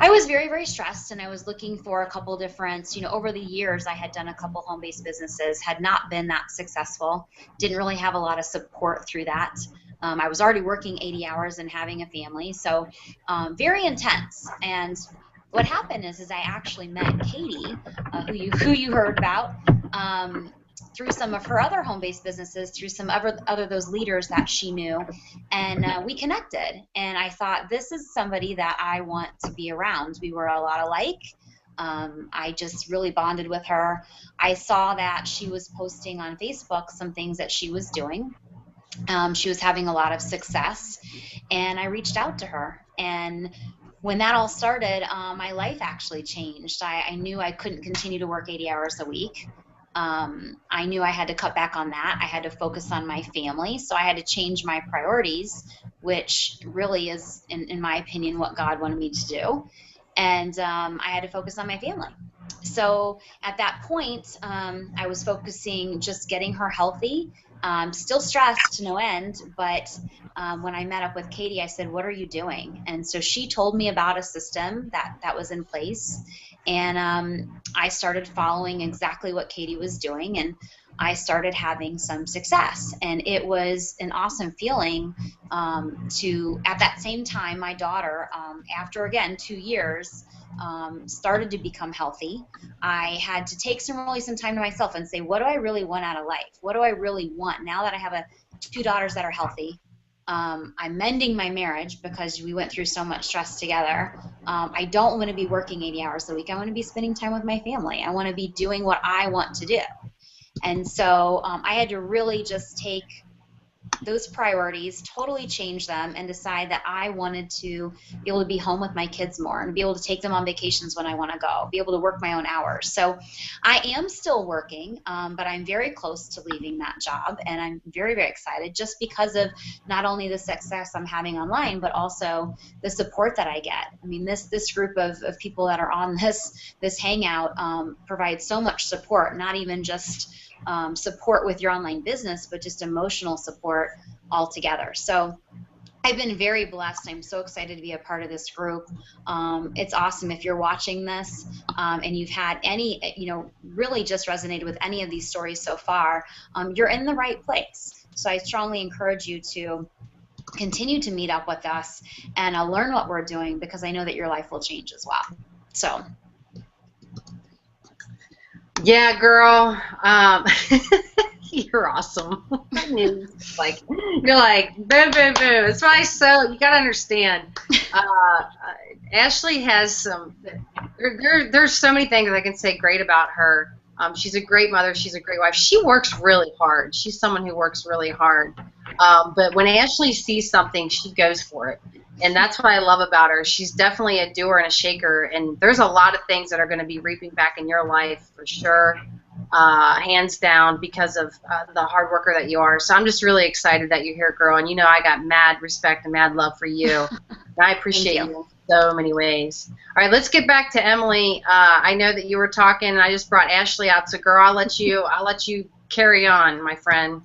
I was very, very stressed, and I was looking for a couple different, you know, over the years I had done a couple home-based businesses, had not been that successful, didn't really have a lot of support through that. I was already working 80 hours and having a family, so very intense. And what happened is I actually met Katie, who you heard about, through some of her other home-based businesses, through some other those leaders that she knew, and we connected. And I thought, this is somebody that I want to be around. We were a lot alike. I just really bonded with her. I saw that she was posting on Facebook some things that she was doing. She was having a lot of success, and I reached out to her. And when that all started, my life actually changed. I knew I couldn't continue to work 80 hours a week. I knew I had to cut back on that. I had to focus on my family, so I had to change my priorities, which really is, in my opinion, what God wanted me to do. And I had to focus on my family. So at that point, I was focusing just getting her healthy, still stressed to no end, but when I met up with Katie, I said, what are you doing? And so she told me about a system that was in place, and I started following exactly what Katie was doing, and I started having some success. And it was an awesome feeling to, at that same time, my daughter, after, again, 2 years, started to become healthy. I had to take some time to myself and say, what do I really want out of life? What do I really want now that I have 2 daughters that are healthy? I'm mending my marriage because we went through so much stress together. I don't want to be working 80 hours a week. I want to be spending time with my family. I want to be doing what I want to do. And so I had to really just take those priorities, totally change them, and decide that I wanted to be able to be home with my kids more and be able to take them on vacations when I want to go, be able to work my own hours. So I am still working, but I'm very close to leaving that job, and I'm very, very excited just because of not only the success I'm having online, but also the support that I get. I mean, this group of people that are on this hangout provides so much support, not even just support with your online business, but just emotional support altogether. So I've been very blessed. I'm so excited to be a part of this group. It's awesome if you're watching this and you've had any, really just resonated with any of these stories so far, you're in the right place. So I strongly encourage you to continue to meet up with us and learn what we're doing, because I know that your life will change as well. So. Yeah, girl, you're awesome. You're like, boom, boom, boom. That's why you got to understand, Ashley has there's so many things I can say great about her. She's a great mother. She's a great wife. She works really hard. She's someone who works really hard. But when Ashley sees something, she goes for it. And that's what I love about her. She's definitely a doer and a shaker. And there's a lot of things that are going to be reaping back in your life for sure, hands down, because of the hard worker that you are. So I'm just really excited that you're here, girl. And I got mad respect and mad love for you. And I appreciate you in so many ways. All right, let's get back to Emily. I know that you were talking, and I just brought Ashley out. So, girl, I'll let you carry on, my friend.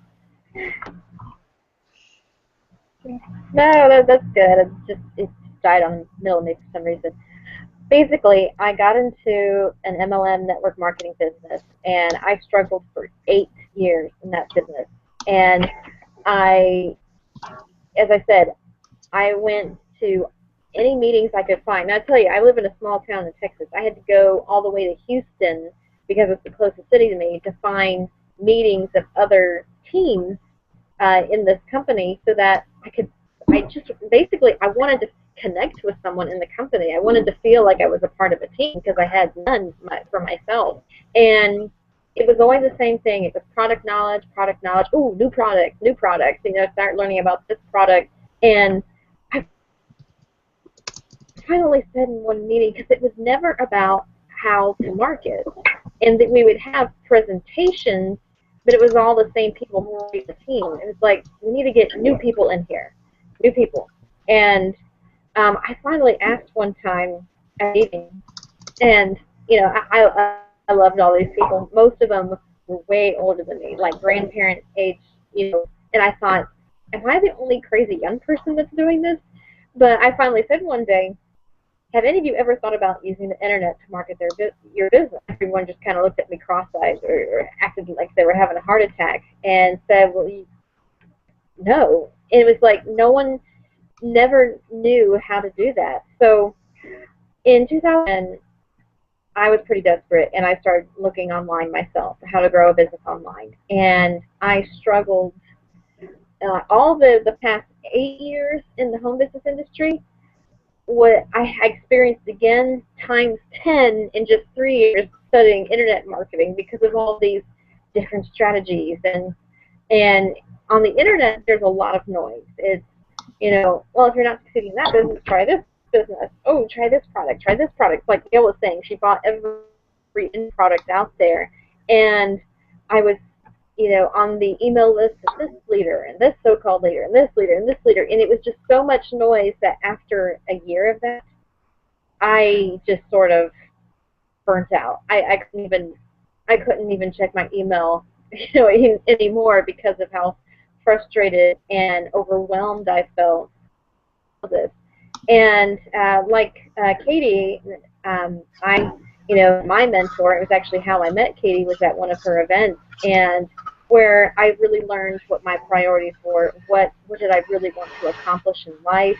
No, that's good. It died on the middle of me for some reason. Basically, I got into an MLM network marketing business, and I struggled for 8 years in that business. And as I said, I went to any meetings I could find. Now, I tell you, I live in a small town in Texas. I had to go all the way to Houston, because it's the closest city to me, to find meetings of other teams in this company, so that I wanted to connect with someone in the company. I wanted to feel like I was a part of a team, because I had none for myself. And it was always the same thing. It was product knowledge. Ooh, new product. Start learning about this product. And I finally said in one meeting, because it was never about how to market. and that we would have presentations, but it was all the same people who were in the team. It was like, we need to get new people in here, new people. And I finally asked one time at a meeting, and you know, I loved all these people. Most of them were way older than me, like grandparent age, you know. And I thought, am I the only crazy young person that's doing this? But I finally said one day, have any of you ever thought about using the internet to market your business? Everyone just kind of looked at me cross-eyed or acted like they were having a heart attack and said, well, no. And it was like no one never knew how to do that. So in 2000, I was pretty desperate, and I started looking online myself, how to grow a business online. And I struggled all the past 8 years in the home business industry. What I experienced again times 10 in just 3 years studying internet marketing because of all these different strategies. And on the internet, there's a lot of noise. It's, you know, well, if you're not succeeding in that business, try this business. Oh, try this product. Try this product. Like Gail was saying, she bought every product out there. And I was, you know, on the email list of this leader and this so-called leader and this leader and this leader, and it was just so much noise that after a year of that, I just sort of burnt out. I couldn't even check my email, you know, anymore because of how frustrated and overwhelmed I felt with this. And like Katie, you know, my mentor, it was actually how I met Katie, was at one of her events, and where I really learned what my priorities were, what did I really want to accomplish in life,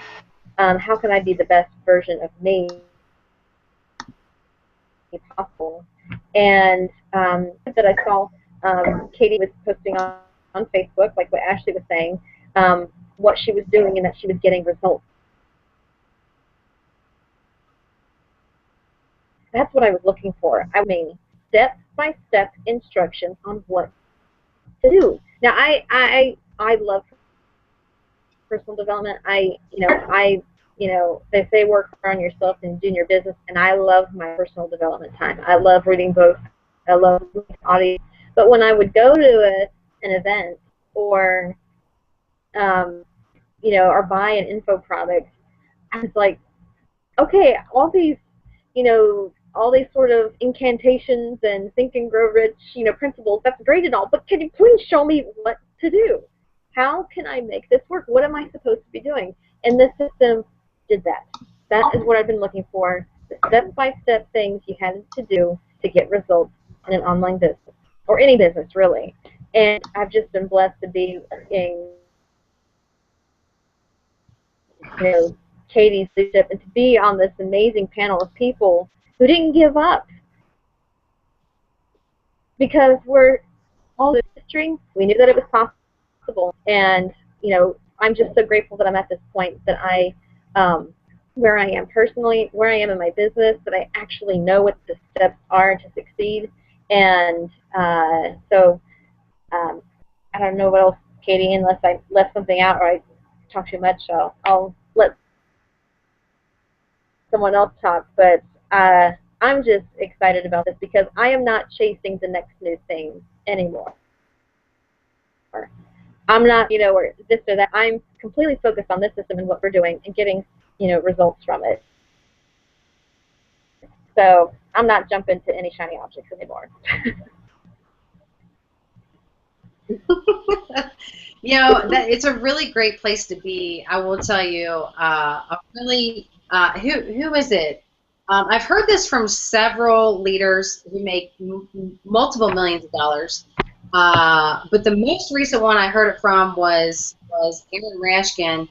how can I be the best version of me possible. And that I saw Katie was posting on Facebook, like what Ashley was saying, what she was doing and that she was getting results. That's what I was looking for. I mean, step-by-step instructions on what to do. Now, I love personal development. They say work hard on yourself and do your business, and I love my personal development time. I love reading books. I love audio. But when I would go to an event or, you know, or buy an info product, I was like, okay, all these, you know, all these sort of incantations and Think and Grow Rich, you know, principles, that's great and all, but can you please show me what to do? How can I make this work? What am I supposed to be doing? And this system did that. That is what I've been looking for, the step-by-step things you had to do to get results in an online business, or any business, really. And I've just been blessed to be in, you know, Katie's leadership, and to be on this amazing panel of people who didn't give up, because we're all in history. We knew that it was possible, and you know, I'm just so grateful that I'm at this point, that I, where I am personally, where I am in my business, that I actually know what the steps are to succeed. And so I don't know what else, Katie, unless I left something out or I talk too much, so I'll let someone else talk. But I'm just excited about this because I am not chasing the next new thing anymore. I'm not, you know, or this or that. I'm completely focused on this system and what we're doing and getting, you know, results from it. So I'm not jumping to any shiny objects anymore. You know, it's a really great place to be. I will tell you, who is it? I've heard this from several leaders who make multiple millions of dollars. But the most recent one I heard it from was Aaron Rashkin,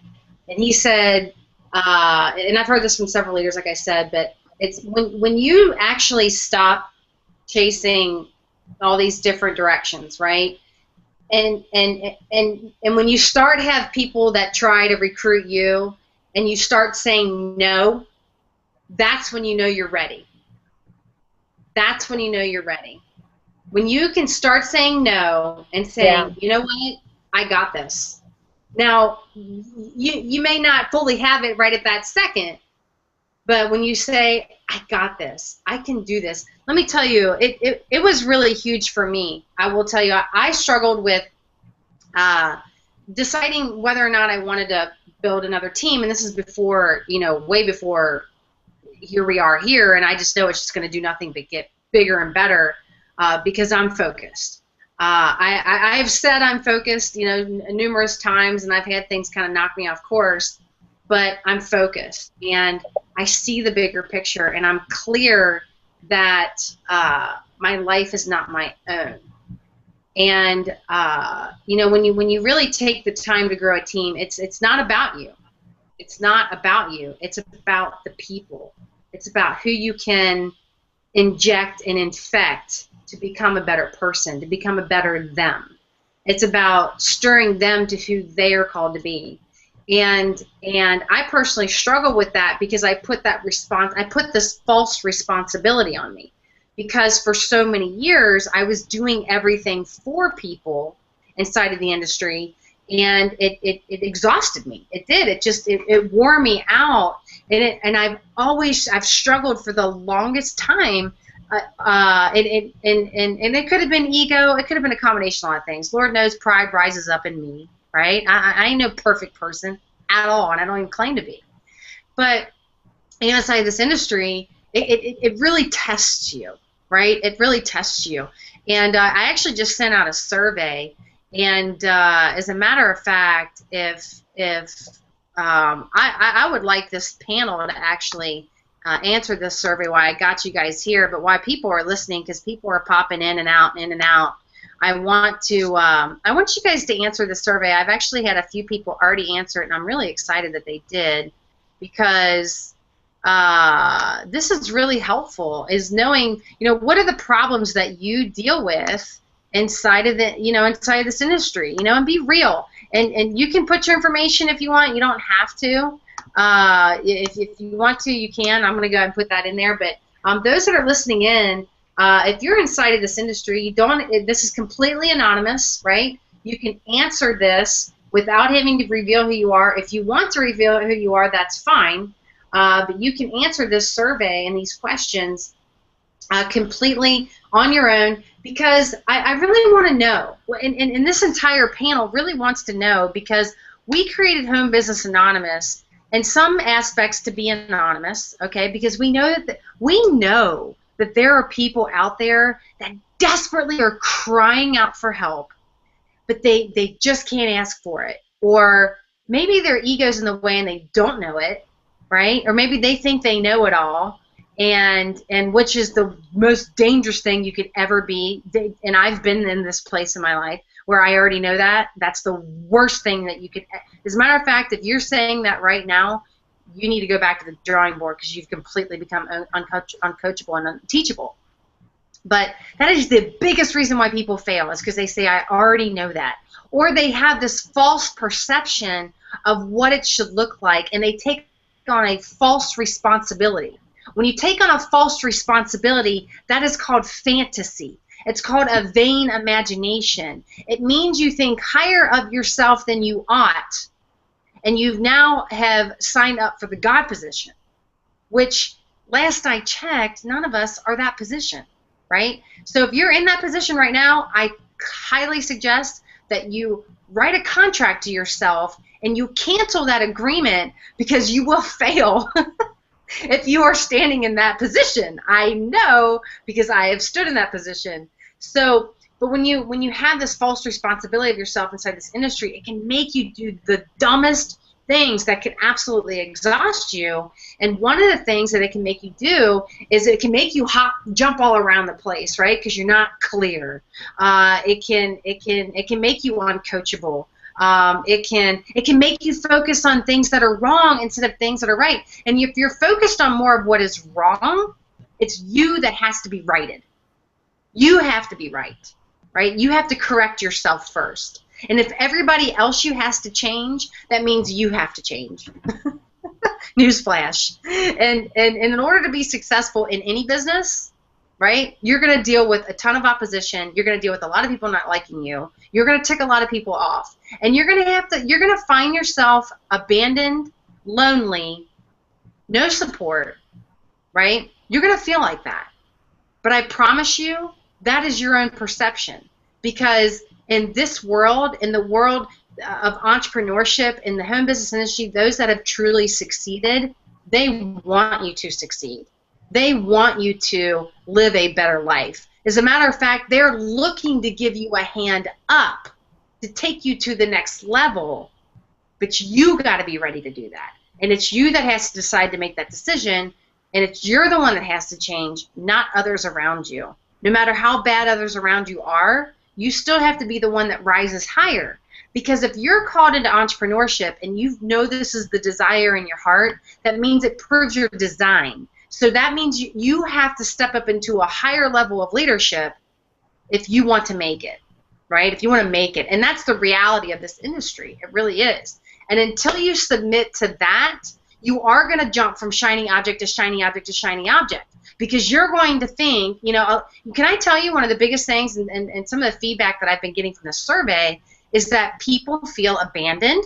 and he said, and I've heard this from several leaders, like I said, but it's when you actually stop chasing all these different directions, right? And when you start have people that try to recruit you, and you start saying no, that's when you know you're ready. That's when you know you're ready. When you can start saying no and saying, you know what, I got this. Now, you may not fully have it right at that second, But when you say, I got this, I can do this, let me tell you, it was really huge for me. I will tell you, I struggled with deciding whether or not I wanted to build another team, and this is before, way before here we are here, and I just know it's just going to do nothing but get bigger and better because I'm focused. I've said I'm focused, numerous times, and I've had things kind of knock me off course, but I'm focused, and I see the bigger picture, and I'm clear that my life is not my own. And when you really take the time to grow a team, it's not about you. It's not about you. It's about the people. It's about who you can inject and infect to become a better person, to become a better them. It's about stirring them to who they are called to be. And I personally struggle with that because I put this false responsibility on me. Because for so many years, I was doing everything for people inside of the industry, and it exhausted me. It did. It wore me out, and I've struggled for the longest time. And it could have been ego. It could have been a combination of a lot of things. Lord knows, pride rises up in me. Right? I ain't no perfect person at all, and I don't even claim to be. But inside this industry, it really tests you. Right? It really tests you. And I actually just sent out a survey, and as a matter of fact, if I would like this panel to actually answer this survey, why I got you guys here, but why people are listening, because people are popping in and out, in and out. I want you guys to answer the survey. I've actually had a few people already answer it, and I'm really excited that they did, because this is really helpful, is knowing, what are the problems that you deal with inside of inside of this industry, and be real. And you can put your information if you want. You don't have to. If you want to, you can. I'm going to go ahead and put that in there. But those that are listening in, if you're inside of this industry, this is completely anonymous, right? You can answer this without having to reveal who you are. If you want to reveal who you are, that's fine. But you can answer this survey and these questions completely on your own, because I really want to know, and this entire panel really wants to know, because we created Home Business Anonymous in some aspects to be anonymous, okay, because we know that there are people out there that desperately are crying out for help, but they just can't ask for it, or maybe their ego's in the way and they don't know it, right? Or maybe they think they know it all, and which is the most dangerous thing you could ever be. And I've been in this place in my life where I already know that. That's the worst thing that you could. As a matter of fact, if you're saying that right now, you need to go back to the drawing board, because you've completely become uncoachable and unteachable. But that is the biggest reason why people fail, is because they say, I already know that. Or they have this false perception of what it should look like, and they take on a false responsibility. When you take on a false responsibility, that is called fantasy. It's called a vain imagination. It means you think higher of yourself than you ought, and you now have signed up for the God position, which, last I checked, none of us are that position, right? So if you're in that position right now, I highly suggest that you write a contract to yourself and you cancel that agreement, because you will fail if you are standing in that position. I know, because I have stood in that position. So, but when you have this false responsibility of yourself inside this industry, it can make you do the dumbest things that can absolutely exhaust you. And one of the things that it can make you do is it can make you jump all around the place, right? Because you're not clear. It can make you uncoachable. It can make you focus on things that are wrong instead of things that are right. And if you're focused on more of what is wrong, it's you that has to be righted. You have to be right, right? You have to correct yourself first. And if everybody else you has to change, that means you have to change. Newsflash. And in order to be successful in any business, right, you're going to deal with a ton of opposition. You're going to deal with a lot of people not liking you. You're going to tick a lot of people off. And you're going to find yourself abandoned, lonely, no support, right? You're going to feel like that. But I promise you, that is your own perception. Because in this world, in the world of entrepreneurship, in the home business industry, those that have truly succeeded, they want you to succeed. They want you to live a better life. As a matter of fact, they're looking to give you a hand up to take you to the next level, but you got to be ready to do that. And it's you that has to decide to make that decision, and you're the one that has to change, not others around you. No matter how bad others around you are, you still have to be the one that rises higher. Because if you're called into entrepreneurship and you know this is the desire in your heart, that means it proves your design. So that means you have to step up into a higher level of leadership if you want to make it, right? If you want to make it. And that's the reality of this industry. It really is. And until you submit to that, you are going to jump from shiny object to shiny object to shiny object. Because you're going to think, you know, can I tell you one of the biggest things, and some of the feedback that I've been getting from the survey, is that people feel abandoned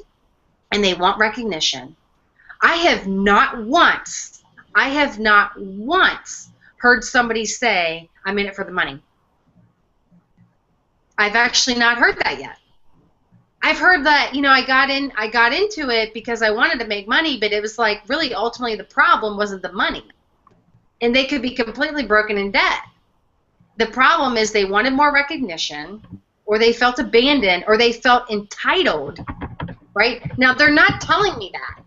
and they want recognition. I have not once heard somebody say, I'm in it for the money. I've actually not heard that yet. I've heard that, you know, I got into it because I wanted to make money, but it was like really ultimately the problem wasn't the money. And they could be completely broken in debt. The problem is they wanted more recognition, or they felt abandoned, or they felt entitled, right? Now, they're not telling me that.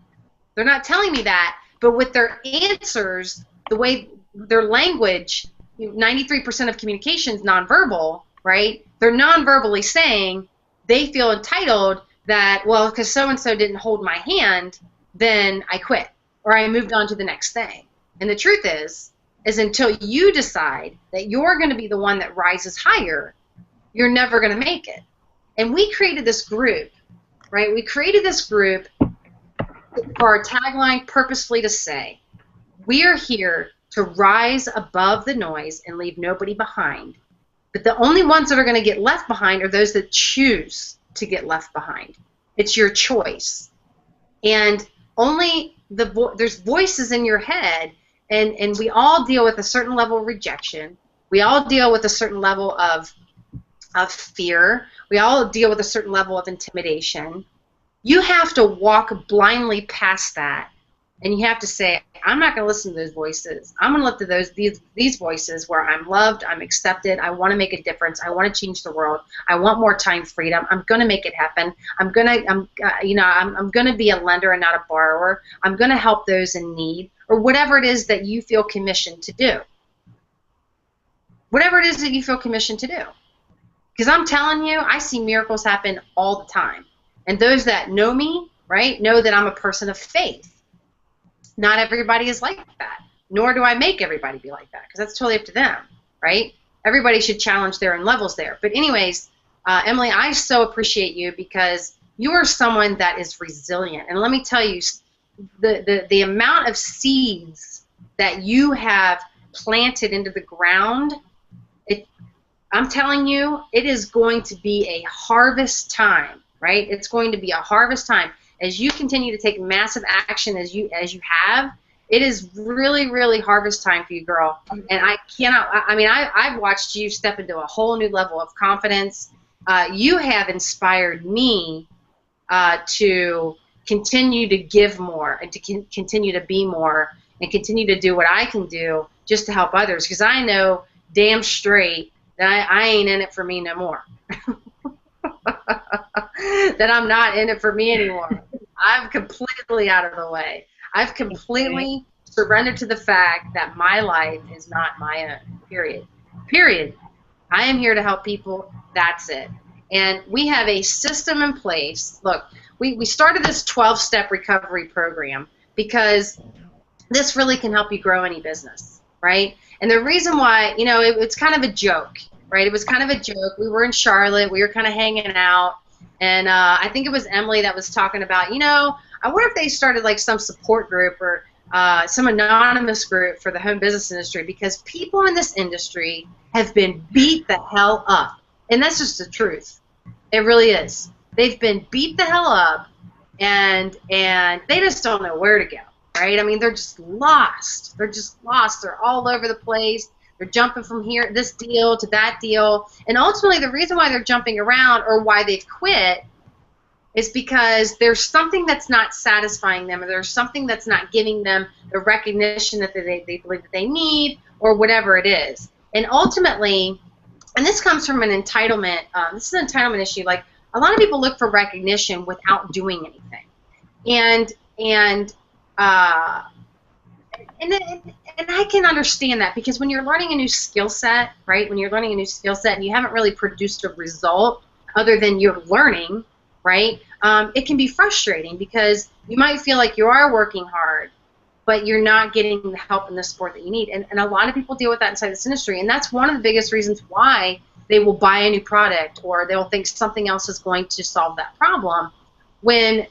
They're not telling me that, but with their answers, the way their language, 93% of communication is nonverbal, right? They're nonverbally saying they feel entitled that, well, because so-and-so didn't hold my hand, then I quit, or I moved on to the next thing. And the truth is until you decide that you're going to be the one that rises higher, you're never going to make it. And we created this group, right? We created this group for our tagline purposefully to say, we are here to rise above the noise and leave nobody behind. But the only ones that are going to get left behind are those that choose to get left behind. It's your choice. And only there's voices in your head, and we all deal with a certain level of rejection. We all deal with a certain level of fear. We all deal with a certain level of intimidation. You have to walk blindly past that, and you have to say, I'm not going to listen to those voices. I'm going to listen to these voices where I'm loved, I'm accepted, I want to make a difference, I want to change the world, I want more time freedom, I'm going to make it happen. I'm going to be a lender and not a borrower. I'm going to help those in need, or whatever it is that you feel commissioned to do. Whatever it is that you feel commissioned to do. Because I'm telling you, I see miracles happen all the time. And those that know me, right, know that I'm a person of faith. Not everybody is like that, nor do I make everybody be like that, because that's totally up to them, right? Everybody should challenge their own levels there. But anyways, Emily, I so appreciate you because you are someone that is resilient. And let me tell you, the amount of seeds that you have planted into the ground, I'm telling you, it is going to be a harvest time, right? It's going to be a harvest time. As you continue to take massive action as you have, it is really, really harvest time for you, girl. And I've watched you step into a whole new level of confidence. You have inspired me to continue to give more and to continue to be more and continue to do what I can do just to help others, because I know damn straight that I ain't in it for me no more. That I'm not in it for me anymore. I'm completely out of the way. I've completely surrendered to the fact that my life is not my own, period. Period. I am here to help people. That's it. And we have a system in place. Look, we started this 12-step recovery program because this really can help you grow any business, right? And the reason why, it's kind of a joke, right? It was kind of a joke. We were in Charlotte. We were kind of hanging out. And I think it was Emily that was talking about, I wonder if they started like some support group or some anonymous group for the home business industry, because people in this industry have been beat the hell up. And that's just the truth. It really is. They've been beat the hell up, and they just don't know where to go. right? I mean, they're just lost. They're just lost. They're all over the place. They're jumping from here, this deal to that deal. And ultimately, the reason why they're jumping around or why they've quit is because there's something that's not satisfying them, or there's something that's not giving them the recognition that they believe that they need, or whatever it is. And ultimately, and this comes from an entitlement, this is an entitlement issue. Like, a lot of people look for recognition without doing anything. And I can understand that, because when you're learning a new skill set, right, when you're learning a new skill set and you haven't really produced a result other than you're learning, right, it can be frustrating, because you might feel like you are working hard, but you're not getting the help and the support that you need. And a lot of people deal with that inside this industry, and that's one of the biggest reasons why they will buy a new product, or they'll think something else is going to solve that problem, when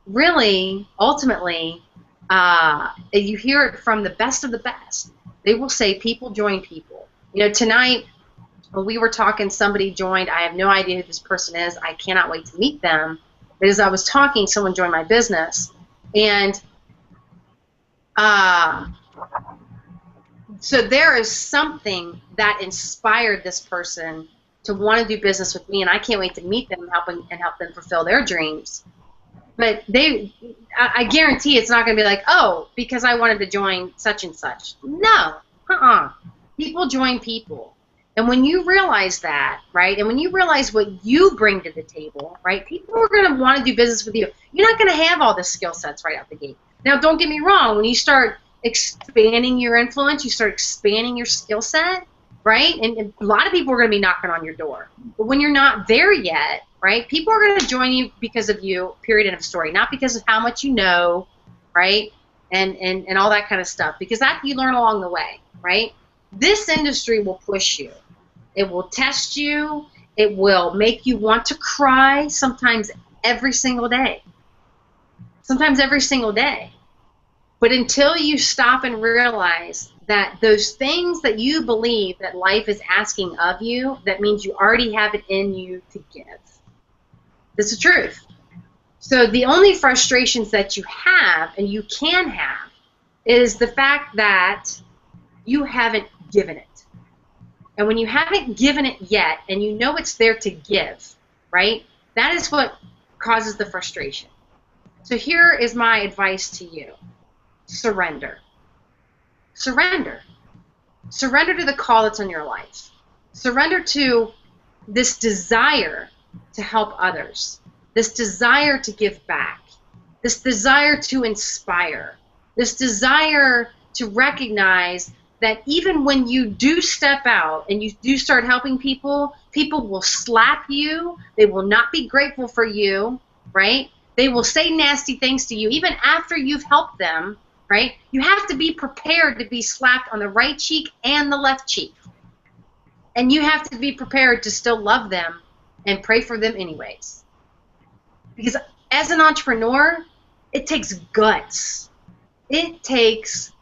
really, ultimately, you hear it from the best of the best. They will say people join people. You know, tonight when we were talking, somebody joined. I have no idea who this person is. I cannot wait to meet them. But as I was talking, someone joined my business. And so there is something that inspired this person to want to do business with me, and I can't wait to meet them and help them fulfill their dreams. But I guarantee it's not going to be like, oh, because I wanted to join such and such. No, People join people. And when you realize that, right, and when you realize what you bring to the table, right, people are going to want to do business with you. You're not going to have all the skill sets right out the gate. Now, don't get me wrong. When you start expanding your influence, you start expanding your skill set, right, and a lot of people are going to be knocking on your door. But when you're not there yet, right, people are going to join you because of you, period, end of story, not because of how much you know, right, and all that kind of stuff, because that you learn along the way, right? This industry will push you. It will test you. It will make you want to cry sometimes every single day. Sometimes every single day. But until you stop and realize that those things that you believe that life is asking of you, that means you already have it in you to give. This is the truth. So the only frustrations that you have, and you can have, is the fact that you haven't given it. And when you haven't given it yet, and you know it's there to give, right, that is what causes the frustration. So here is my advice to you. Surrender. Surrender. Surrender to the call that's on your life. Surrender to this desire to help others, this desire to give back, this desire to inspire, this desire to recognize that even when you do step out and you do start helping people, people will slap you. They will not be grateful for you, right? They will say nasty things to you even after you've helped them, right? You have to be prepared to be slapped on the right cheek and the left cheek. And you have to be prepared to still love them and pray for them anyways. Because as an entrepreneur, it takes guts. It takes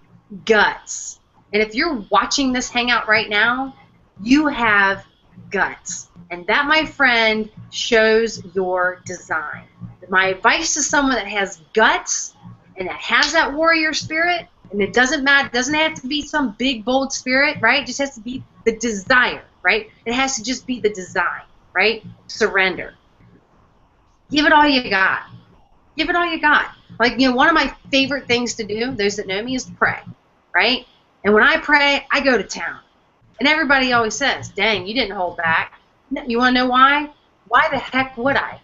guts. And if you're watching this hangout right now, you have guts. And that, my friend, shows your design. My advice to someone that has guts and that has that warrior spirit, and it doesn't matter, it doesn't have to be some big, bold spirit, right? It just has to be the desire, right? It has to just be the design, right? Surrender. Give it all you got. Give it all you got. Like, you know, one of my favorite things to do, those that know me, is pray, right? And when I pray, I go to town. And everybody always says, dang, you didn't hold back. You want to know why? Why the heck would I?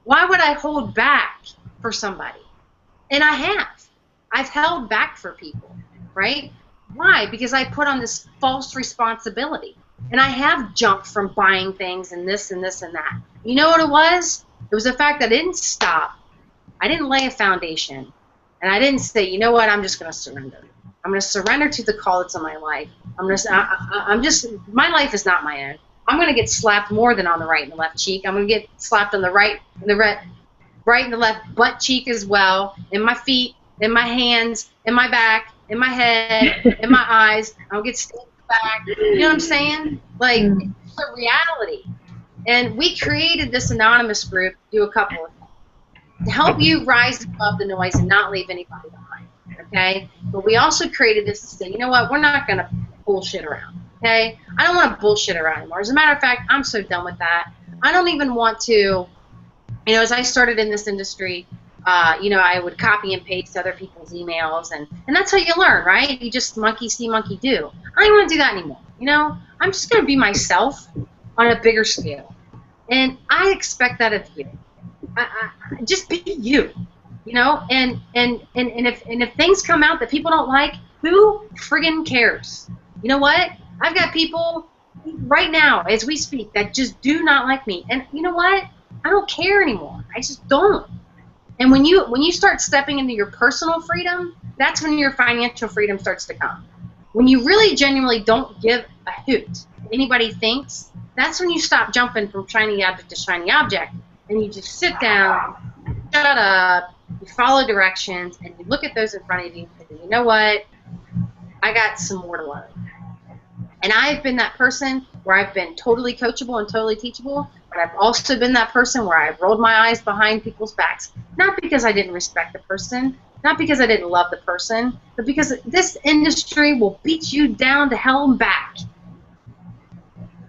Why would I hold back for somebody? And I have. I've held back for people, right? Why? Because I put on this false responsibility. And I have jumped from buying things and this and this and that. You know what it was? It was the fact that I didn't stop. I didn't lay a foundation. And I didn't say, you know what, I'm just going to surrender. I'm going to surrender to the call that's on my life. My life is not my own. I'm going to get slapped more than on the right and the left cheek. I'm going to get slapped on the right and the left butt cheek as well, in my feet, in my hands, in my back, in my head, in my eyes. I'll get stabbed in the back. You know what I'm saying? Like, it's a reality. And we created this anonymous group to do a couple of things. To help you rise above the noise and not leave anybody behind. okay? But we also created this to say, you know what, we're not going to bullshit around, okay? I don't want to bullshit around anymore. As a matter of fact, I'm so done with that. I don't even want to, you know, as I started in this industry, you know, I would copy and paste other people's emails, and that's how you learn, right? You just monkey see, monkey do. I don't want to do that anymore, you know? I'm just going to be myself on a bigger scale, and I expect that of you. Just be you, you know? And if things come out that people don't like, who friggin' cares? You know what? I've got people right now, as we speak, that just do not like me, and you know what? I don't care anymore. I just don't. And when you start stepping into your personal freedom, that's when your financial freedom starts to come. When you really genuinely don't give a hoot what anybody thinks, that's when you stop jumping from shiny object to shiny object, and you just sit down, shut up, you follow directions, and you look at those in front of you and you know what? I got some more to learn. And I've been that person where I've been totally coachable and totally teachable, but I've also been that person where I've rolled my eyes behind people's backs. Not because I didn't respect the person, not because I didn't love the person, but because this industry will beat you down to hell and back.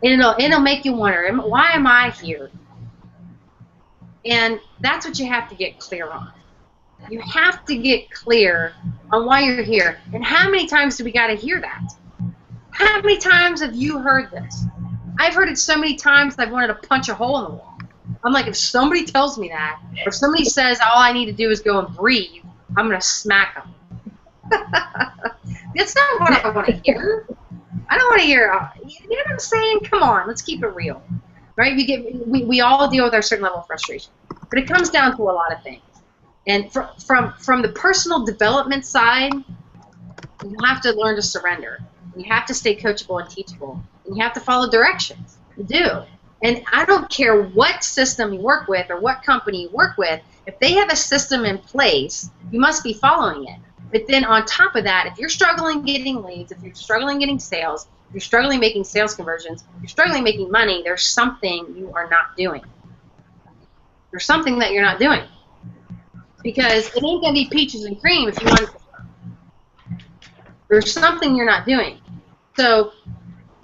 And it'll make you wonder, why am I here? And that's what you have to get clear on. You have to get clear on why you're here. And how many times do we got to hear that? How many times have you heard this? I've heard it so many times that I've wanted to punch a hole in the wall. I'm like, if somebody tells me that, or if somebody says all I need to do is go and breathe, I'm going to smack them. That's not what I want to hear. I don't want to hear, you know what I'm saying? Come on, let's keep it real. Right? We all deal with our certain level of frustration. But it comes down to a lot of things. And from the personal development side, you have to learn to surrender. You have to stay coachable and teachable. And you have to follow directions. You do. And I don't care what system you work with or what company you work with, if they have a system in place, you must be following it. But then on top of that, if you're struggling getting leads, if you're struggling getting sales, if you're struggling making sales conversions, if you're struggling making money, there's something you are not doing. There's something that you're not doing. Because it ain't going to be peaches and cream if you want to. There's something you're not doing. So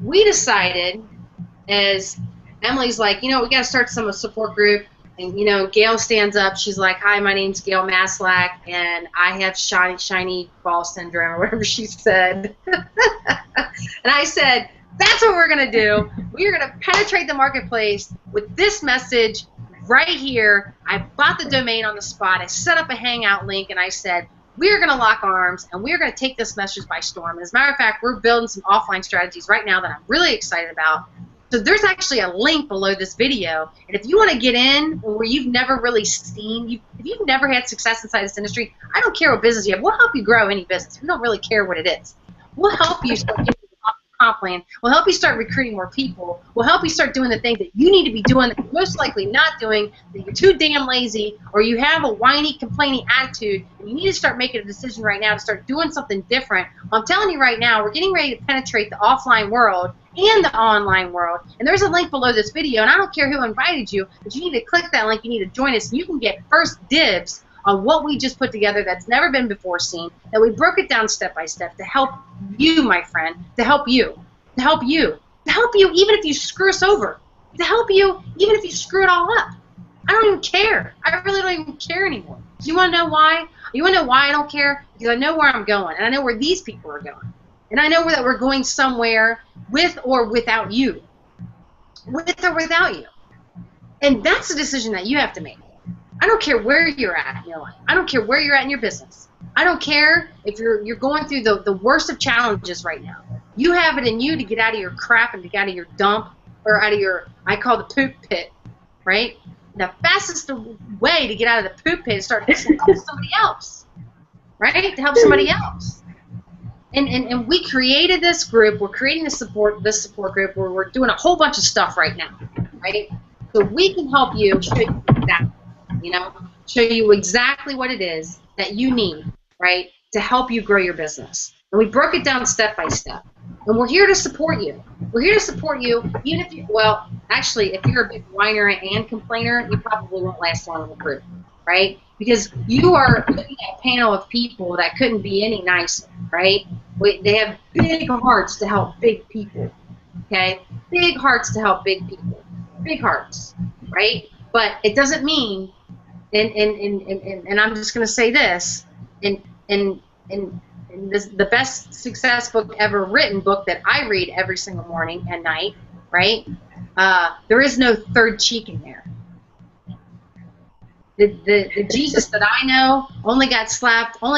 we decided, as Emily's like, you know, we got to start some support group. And, you know, Gail stands up. She's like, hi, my name's Gail Maslack, and I have shiny ball syndrome, or whatever she said. And I said, that's what we're going to do. We are going to penetrate the marketplace with this message right here. I bought the domain on the spot. I set up a Hangout link, and I said, we are going to lock arms, and we are going to take this message by storm. And as a matter of fact, we're building some offline strategies right now that I'm really excited about. So there's actually a link below this video, and if you want to get in where you've never really seen, if you've never had success inside this industry, I don't care what business you have. We'll help you grow any business. We don't really care what it is. We'll help you start getting a comp plan. We'll help you start recruiting more people. We'll help you start doing the things that you need to be doing that you're most likely not doing, that you're too damn lazy, or you have a whiny, complaining attitude, and you need to start making a decision right now to start doing something different. I'm telling you right now, we're getting ready to penetrate the offline world and the online world, and there's a link below this video, and I don't care who invited you, but you need to click that link. You need to join us, and you can get first dibs on what we just put together that's never been before seen, that we broke it down step by step to help you, my friend, to help you, to help you, to help you even if you screw us over, to help you even if you screw it all up. I don't even care. I really don't even care anymore. You want to know why? You want to know why I don't care? Because I know where I'm going, and I know where these people are going. And I know that we're going somewhere with or without you. With or without you. And that's the decision that you have to make. I don't care where you're at in your life. I don't care where you're at in your business. I don't care if you're going through the worst of challenges right now. You have it in you to get out of your crap and to get out of your dump, or out of your, I call the poop pit, right? The fastest way to get out of the poop pit is start to help somebody else, right? To help somebody else. And we created this group. We're creating this support group where we're doing a whole bunch of stuff right now, right? So we can help you show you exactly, show you exactly what it is that you need, right, to help you grow your business. And we broke it down step by step. And we're here to support you. We're here to support you, even if you, well, actually, if you're a big whiner and complainer, you probably won't last long in the group, right? Because you are looking at a panel of people that couldn't be any nicer, right? They have big hearts to help big people, okay? Big hearts to help big people, big hearts, right? But it doesn't mean, and I'm just going to say this, in the best success book ever written, book that I read every single morning and night, right? There is no third cheek in there. The Jesus that I know only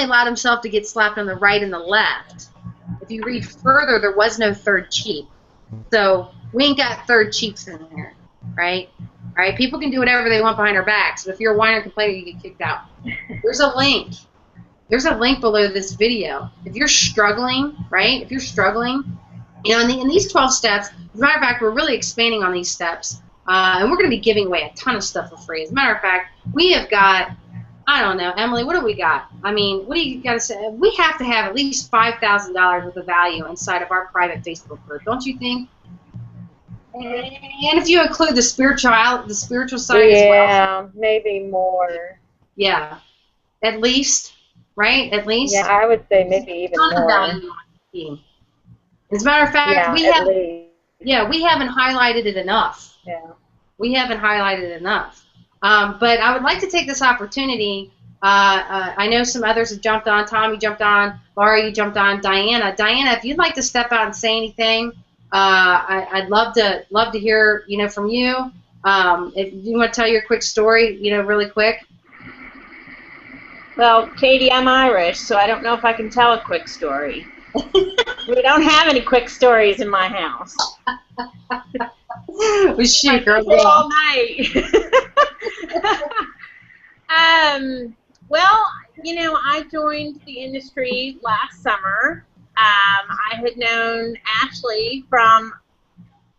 allowed himself to get slapped on the right and the left. If you read further, there was no third cheek. So we ain't got third cheeks in there, right? All right, people can do whatever they want behind our backs, but if you're a whiner and complainer, you get kicked out. There's a link. There's a link below this video. If you're struggling, right? If you're struggling, you know, in these 12 steps, as a matter of fact, we're really expanding on these steps, and we're going to be giving away a ton of stuff for free. As a matter of fact, we have got, I don't know, Emily, what do we got? I mean, what do you got to say? We have to have at least $5,000 worth of value inside of our private Facebook group, don't you think? And if you include the spiritual side as well. Yeah, maybe more. Yeah, at least, right? At least. Yeah, I would say maybe even more. As a matter of fact, Yeah, we haven't highlighted it enough. Yeah. We haven't highlighted it enough. But I would like to take this opportunity. I know some others have jumped on. Tom, you jumped on. Laura, you jumped on. Diana, if you'd like to step out and say anything, I'd love to hear, you know, from you. If you want to tell your quick story, you know, really quick. Well, Katie, I'm Irish, so I don't know if I can tell a quick story. We don't have any quick stories in my house. Well, shoot, girl. All night. Well, you know, I joined the industry last summer. I had known Ashley from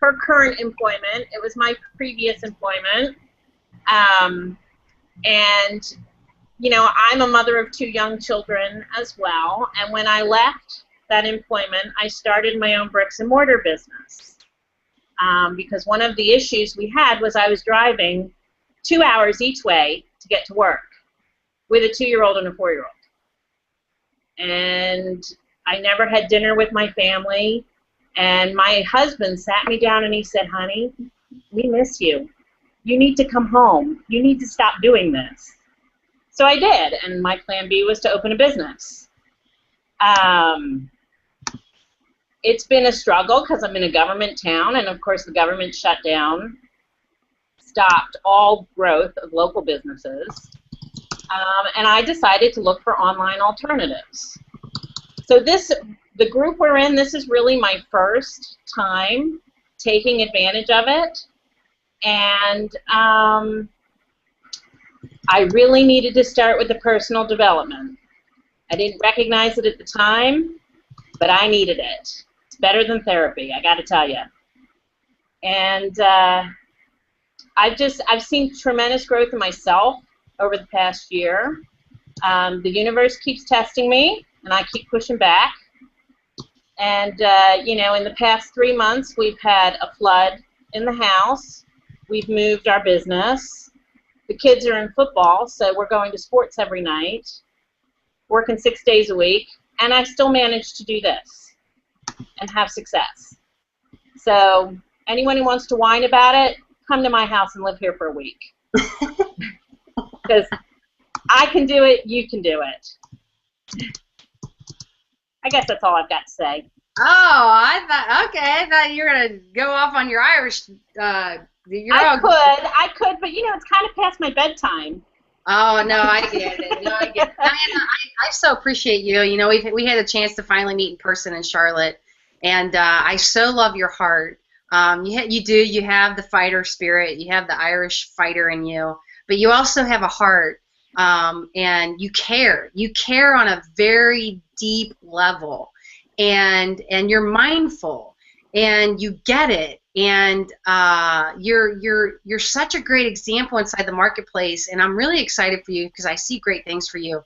her current employment. It was my previous employment. And, you know, I'm a mother of 2 young children as well. And when I left that employment, I started my own bricks and mortar business. Because one of the issues we had was I was driving 2 hours each way to get to work with a 2-year-old and a 4-year-old. And I never had dinner with my family, and my husband sat me down and he said, honey, we miss you. You need to come home. You need to stop doing this. So I did, and my plan B was to open a business. It's been a struggle because I'm in a government town, and of course the government shut down, stopped all growth of local businesses, and I decided to look for online alternatives. So the group we're in, this is really my first time taking advantage of it, and I really needed to start with the personal development. I didn't recognize it at the time, but I needed it. It's better than therapy, I got to tell you. And I've seen tremendous growth in myself over the past year. The universe keeps testing me, and I keep pushing back. And, you know, in the past 3 months, we've had a flood in the house. We've moved our business. The kids are in football, so we're going to sports every night, working 6 days a week, and I still manage to do this and have success. So anyone who wants to whine about it, come to my house and live here for a week. Because I can do it, you can do it. I guess that's all I've got to say. Oh, I thought you were going to go off on your Irish. I could, but you know, it's kind of past my bedtime. Oh, no, I get it. No, I get it. I so appreciate you. You know, we had a chance to finally meet in person in Charlotte, and I so love your heart. You have the fighter spirit. You have the Irish fighter in you, but you also have a heart, and you care. You care on a very deep level, and you're mindful, and you get it. And you're such a great example inside the marketplace, and I'm really excited for you because I see great things for you.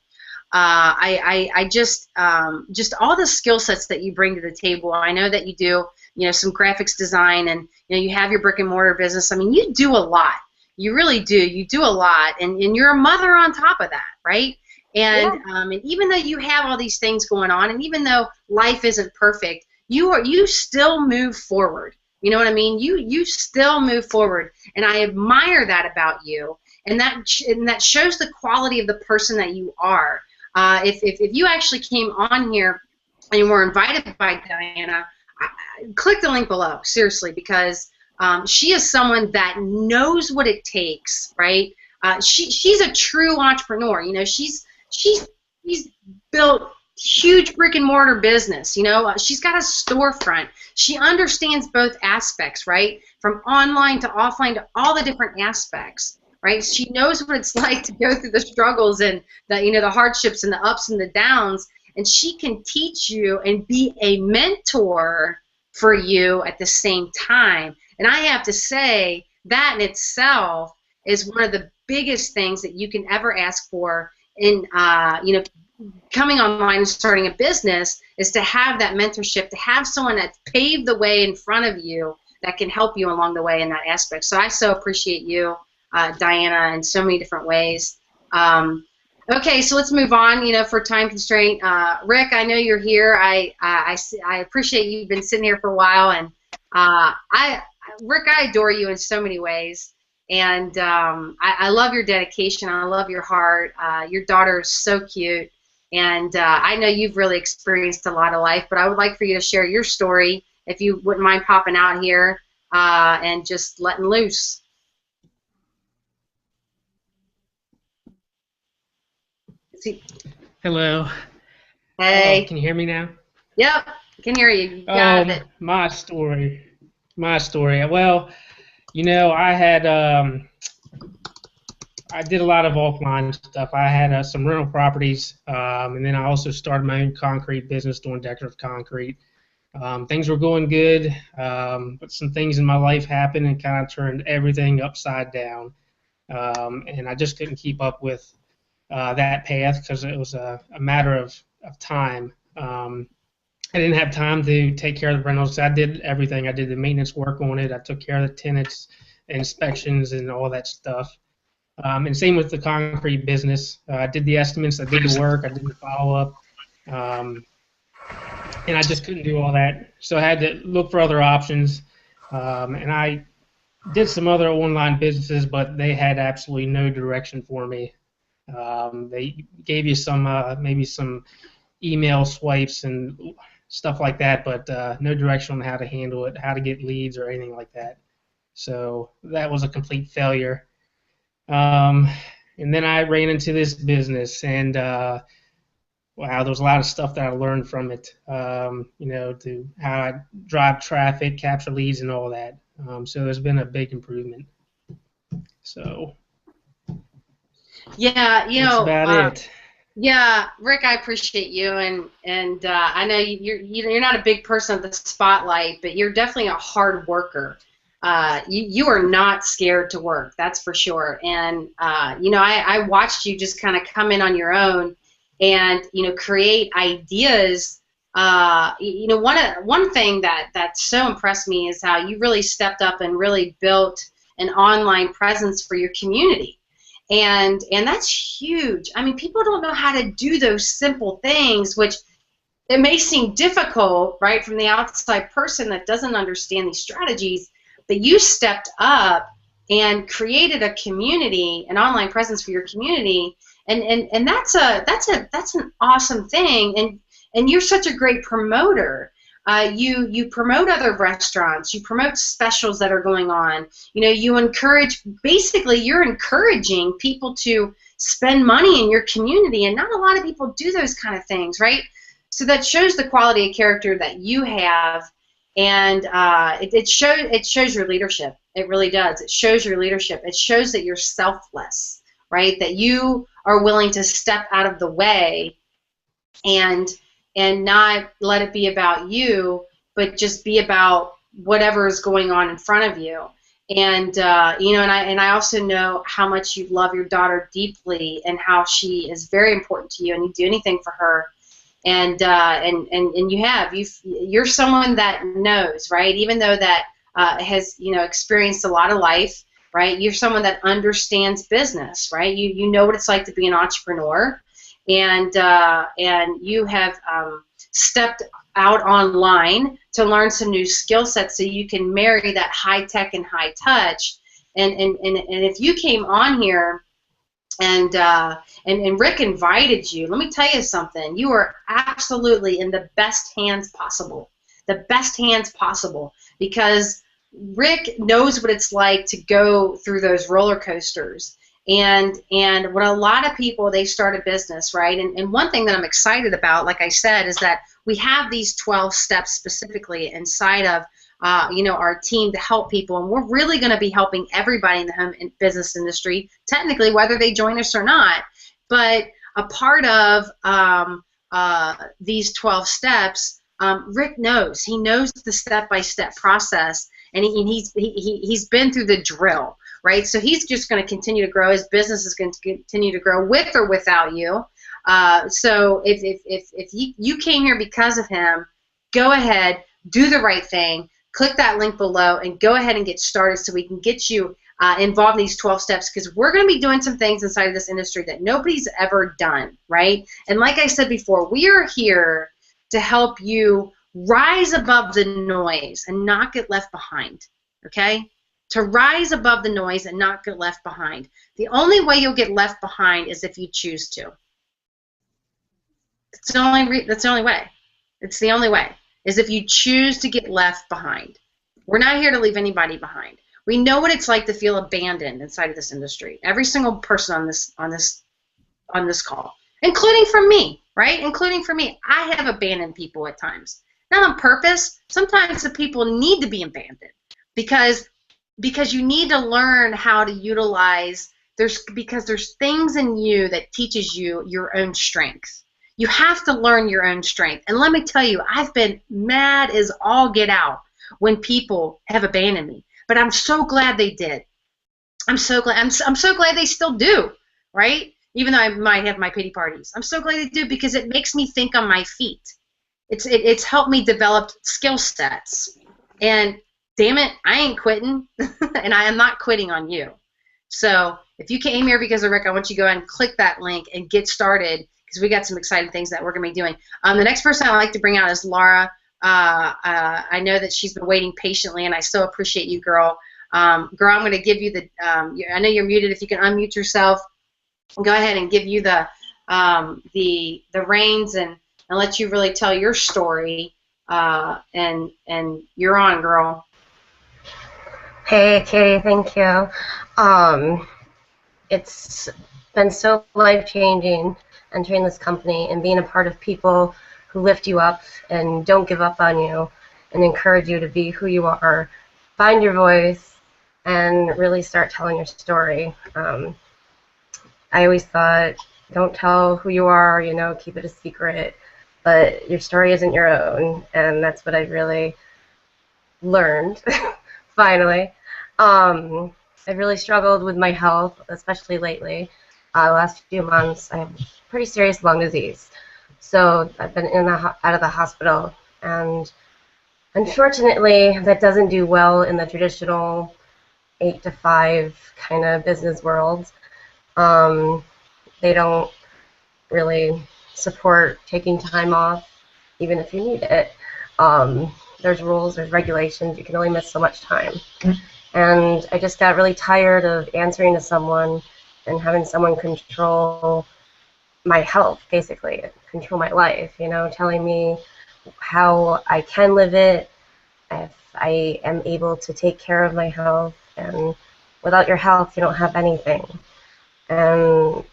I just all the skill sets that you bring to the table. I know that you do some graphics design, and you have your brick and mortar business. I mean, you do a lot. You really do. You do a lot, and you're a mother on top of that, right? And and even though you have all these things going on, and even though life isn't perfect, you still move forward. You know what I mean? You still move forward, and I admire that about you, and that shows the quality of the person that you are. If you actually came on here and were invited by Diana, click the link below, seriously, because she is someone that knows what it takes, right? She's a true entrepreneur. She's built huge brick and mortar business. She's got a storefront. She understands both aspects, right? From online to offline to all the different aspects, right? She knows what it's like to go through the struggles and the hardships and the ups and the downs, and she can teach you and be a mentor for you at the same time. And I have to say that in itself is one of the biggest things that you can ever ask for in coming online and starting a business, is to have that mentorship, to have someone that's paved the way in front of you that can help you along the way in that aspect. So I so appreciate you, Diana, in so many different ways. Okay, so let's move on. For time constraint, Rick, I know you're here. I appreciate you've been sitting here for a while, and Rick, I adore you in so many ways, and I love your dedication. I love your heart. Your daughter is so cute, and I know you've really experienced a lot of life, but I would like for you to share your story, if you wouldn't mind popping out here and just letting loose. Hello. Hey. Can you hear me now? Yep, can hear you. You got it. My story. Well, I had I did a lot of offline stuff. I had some rental properties, and then I also started my own concrete business doing decorative concrete. Things were going good, but some things in my life happened and kind of turned everything upside down, and I just couldn't keep up with that path because it was a matter of time. I didn't have time to take care of the rentals. I did everything. I did the maintenance work on it. I took care of the tenants, inspections, and all that stuff. And same with the concrete business. I did the estimates. I did the work. I did the follow-up. And I just couldn't do all that. So I had to look for other options. And I did some other online businesses, but they had absolutely no direction for me. They gave you some maybe some email swipes and stuff like that, but no direction on how to handle it, how to get leads or anything like that. So that was a complete failure. And then I ran into this business, and wow, there was a lot of stuff that I learned from it. To how I drive traffic, capture leads, and all that. So there's been a big improvement. So. Yeah, that's about it. Yeah, Rick, I appreciate you, and I know you're not a big person of the spotlight, but you're definitely a hard worker. You are not scared to work, that's for sure. And I watched you just kind of come in on your own, and create ideas. One thing that so impressed me is how you really stepped up and really built an online presence for your community. And that's huge. I mean, people don't know how to do those simple things, which it may seem difficult, right, from the outside person that doesn't understand these strategies, but you stepped up and created a community, an online presence for your community, and that's an awesome thing, and you're such a great promoter. You promote other restaurants. You promote specials that are going on. You encourage. Basically, you're encouraging people to spend money in your community, and not a lot of people do those kind of things, right? So that shows the quality of character that you have, and it shows your leadership. It really does. It shows your leadership. It shows that you're selfless, right? That you are willing to step out of the way and not let it be about you, but just be about whatever is going on in front of you. And and I also know how much you love your daughter deeply, and how she is very important to you, and you do anything for her. and you're someone that knows, right? Even though that has experienced a lot of life, right? You're someone that understands business, right? You know what it's like to be an entrepreneur, and you have stepped out online to learn some new skill sets so you can marry that high tech and high touch. And if you came on here and Rick invited you, let me tell you something. You are absolutely in the best hands possible. The best hands possible, because Rick knows what it's like to go through those roller coasters. And when a lot of people, they start a business, right? And one thing that I'm excited about, like I said, is that we have these 12 steps specifically inside of our team to help people, and we're really going to be helping everybody in the home and business industry, technically, whether they join us or not. But a part of these 12 steps, Rick knows. He knows the step-by-step process, and he's been through the drill, right? So he's just going to continue to grow. His business is going to continue to grow with or without you. So if you came here because of him, go ahead, do the right thing, click that link below, and go ahead and get started so we can get you involved in these 12 steps, because we're going to be doing some things inside of this industry that nobody's ever done, right? And like I said before, we are here to help you rise above the noise and not get left behind, okay? To rise above the noise and not get left behind. The only way you'll get left behind is if you choose to. That's the only way. It's the only way, is if you choose to get left behind. We're not here to leave anybody behind. We know what it's like to feel abandoned inside of this industry. Every single person on this call, including from me, right? Including from me. I have abandoned people at times. Not on purpose. Sometimes the people need to be abandoned because you need to learn how to utilize, because there's things in you that teaches you your own strength. You have to learn your own strength. And let me tell you, I've been mad as all get out when people have abandoned me. But I'm so glad they did. I'm so glad. I'm so glad they still do, right? Even though I might have my pity parties. I'm so glad they do, because it makes me think on my feet. It's helped me develop skill sets. And damn it, I ain't quitting, and I am not quitting on you. So if you came here because of Rick, I want you to go ahead and click that link and get started, because we got some exciting things that we're going to be doing. The next person I'd like to bring out is Laura. I know that she's been waiting patiently, and I so appreciate you, girl. Girl, I'm going to give you the, I know you're muted. If you can unmute yourself, go ahead and give you the reins and let you really tell your story. And you're on, girl. Hey, Katie, thank you. It's been so life-changing entering this company and being a part of people who lift you up and don't give up on you and encourage you to be who you are, find your voice, and really start telling your story. I always thought, don't tell who you are, keep it a secret, but your story isn't your own, and that's what I really learned, finally. I really struggled with my health, especially lately. The last few months, I have pretty serious lung disease. So I've been out of the hospital, and unfortunately, that doesn't do well in the traditional 8 to 5 kind of business world. They don't really support taking time off, even if you need it. There's rules, there's regulations, you can only miss so much time. And I just got really tired of answering to someone and having someone control my health, basically, control my life, telling me how I can live it, if I am able to take care of my health, and without your health, you don't have anything. And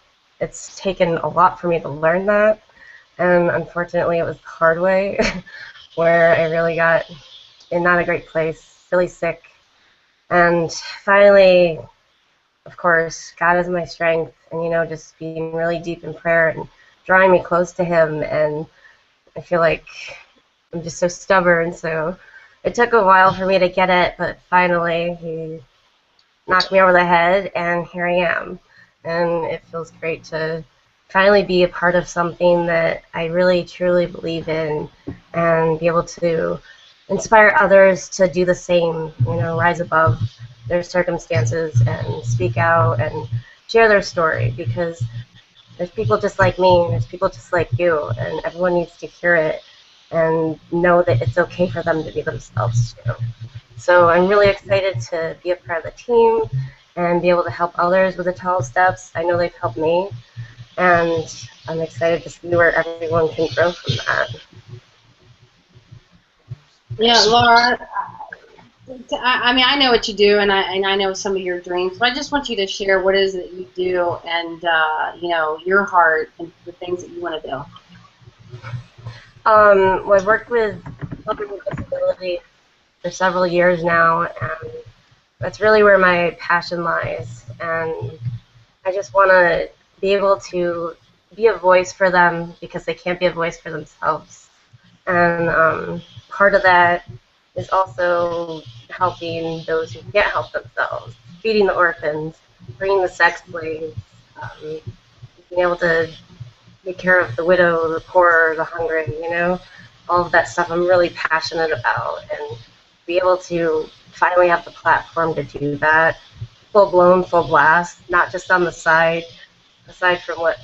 it's taken a lot for me to learn that, and unfortunately, it was the hard way, where I really got in not a great place, really sick, and finally, of course, God is my strength, and just being really deep in prayer and drawing me close to Him, and I feel like I'm just so stubborn, so it took a while for me to get it, but finally He knocked me over the head, and here I am, and it feels great to finally be a part of something that I really truly believe in, and be able to inspire others to do the same, you know, rise above their circumstances and speak out and share their story, because there's people just like me, and there's people just like you, and everyone needs to hear it and know that it's okay for them to be themselves too. So I'm really excited to be a part of the team and be able to help others with the 12 steps. I know they've helped me, and I'm excited to see where everyone can grow from that. Yeah, Laura, I mean, I know what you do, and I know some of your dreams, but I just want you to share what it is that you do, and you know, your heart and the things that you want to do. Well, I've worked with children with disability for several years now, and that's really where my passion lies. And I just want to be able to be a voice for them, because they can't be a voice for themselves. And part of that is also helping those who can't help themselves, feeding the orphans, bringing the sex slaves, being able to take care of the widow, the poor, the hungry, you know, all of that stuff I'm really passionate about, and be able to finally have the platform to do that, full blown, full blast, not just on the side, aside from what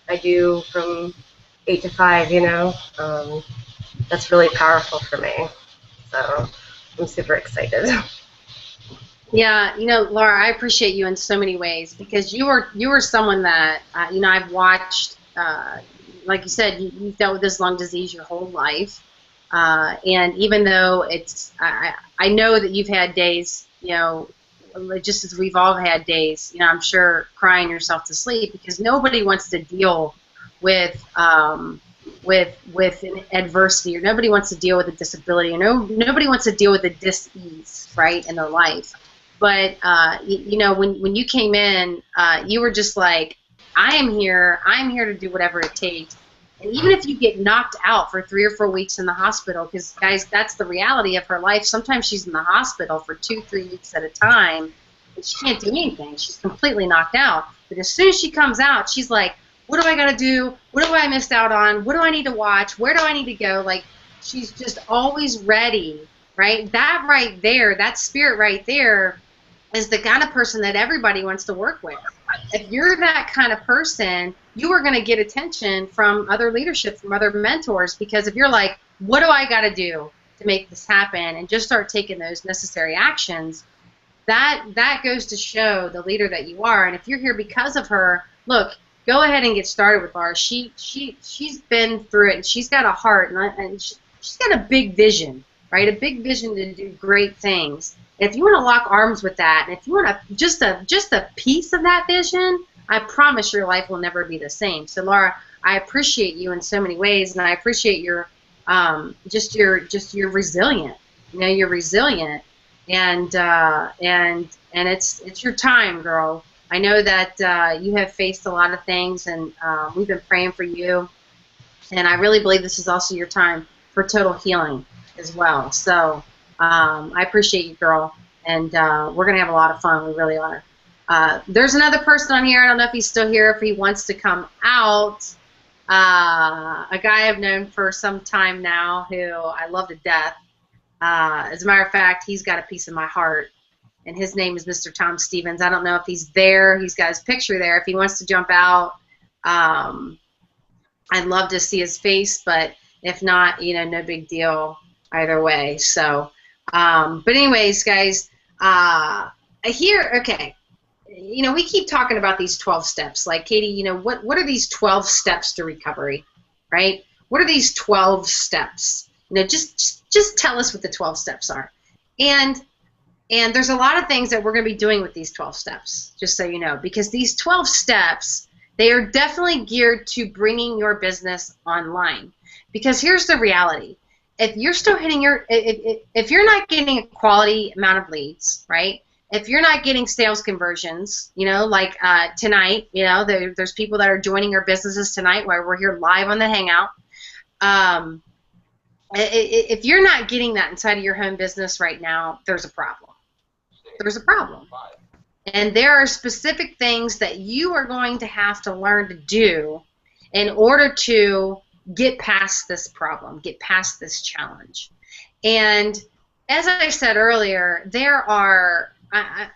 I do from 8 to 5, you know. That's really powerful for me. So I'm super excited. Yeah, you know, Laura, I appreciate you in so many ways, because you are someone that you know, I've watched. Like you said, you've dealt with this lung disease your whole life, and even though it's, I know that you've had days, you know, just as we've all had days, you know, I'm sure crying yourself to sleep, because nobody wants to deal with an adversity, or nobody wants to deal with a disability, or nobody wants to deal with a dis-ease, right, in their life. But you know, when you came in, you were just like, I'm here to do whatever it takes. And even if you get knocked out for 3 or 4 weeks in the hospital, because guys, that's the reality of her life. Sometimes she's in the hospital for 2-3 weeks at a time, and she can't do anything. She's completely knocked out. But as soon as she comes out, she's like, what do I got to do? What do I missed out on? What do I need to watch? Where do I need to go? Like, she's just always ready, right? That right there, that spirit right there, is the kind of person that everybody wants to work with. If you're that kind of person, you are going to get attention from other leadership, from other mentors, because if you're like, what do I got to do to make this happen, and just start taking those necessary actions, that goes to show the leader that you are. And if you're here because of her, look, go ahead and get started with Laura. She's been through it, and she's got a heart, and she's got a big vision, right? A big vision to do great things. And if you want to lock arms with that, and if you want just a piece of that vision, I promise your life will never be the same. So Laura, I appreciate you in so many ways, and I appreciate your just your resilient. You know, you're resilient, and it's your time, girl. I know that you have faced a lot of things, and we've been praying for you, and I really believe this is also your time for total healing as well. So I appreciate you, girl, and we're going to have a lot of fun. We really are. There's another person on here. I don't know if he's still here, if he wants to come out. A guy I've known for some time now who I love to death. As a matter of fact, he's got a piece of my heart, and his name is Mr. Tom Stevens. I don't know if he's there. He's got his picture there. If he wants to jump out, I'd love to see his face, but if not, you know, no big deal either way. So, but anyways, guys, here, okay, you know, we keep talking about these 12 steps. Like, Katie, you know, what are these 12 steps to recovery, right? What are these 12 steps? You know, just tell us what the 12 steps are. And there's a lot of things that we're going to be doing with these 12 steps, just so you know, because these 12 steps, they are definitely geared to bringing your business online. Because here's the reality. If you're still hitting if you're not getting a quality amount of leads, right? If you're not getting sales conversions, you know, like tonight, you know, there's people that are joining our businesses tonight while we're here live on the Hangout. If you're not getting that inside of your home business right now, there's a problem. There's a problem. And there are specific things that you are going to have to learn to do in order to get past this problem, get past this challenge. And as I said earlier, there are, I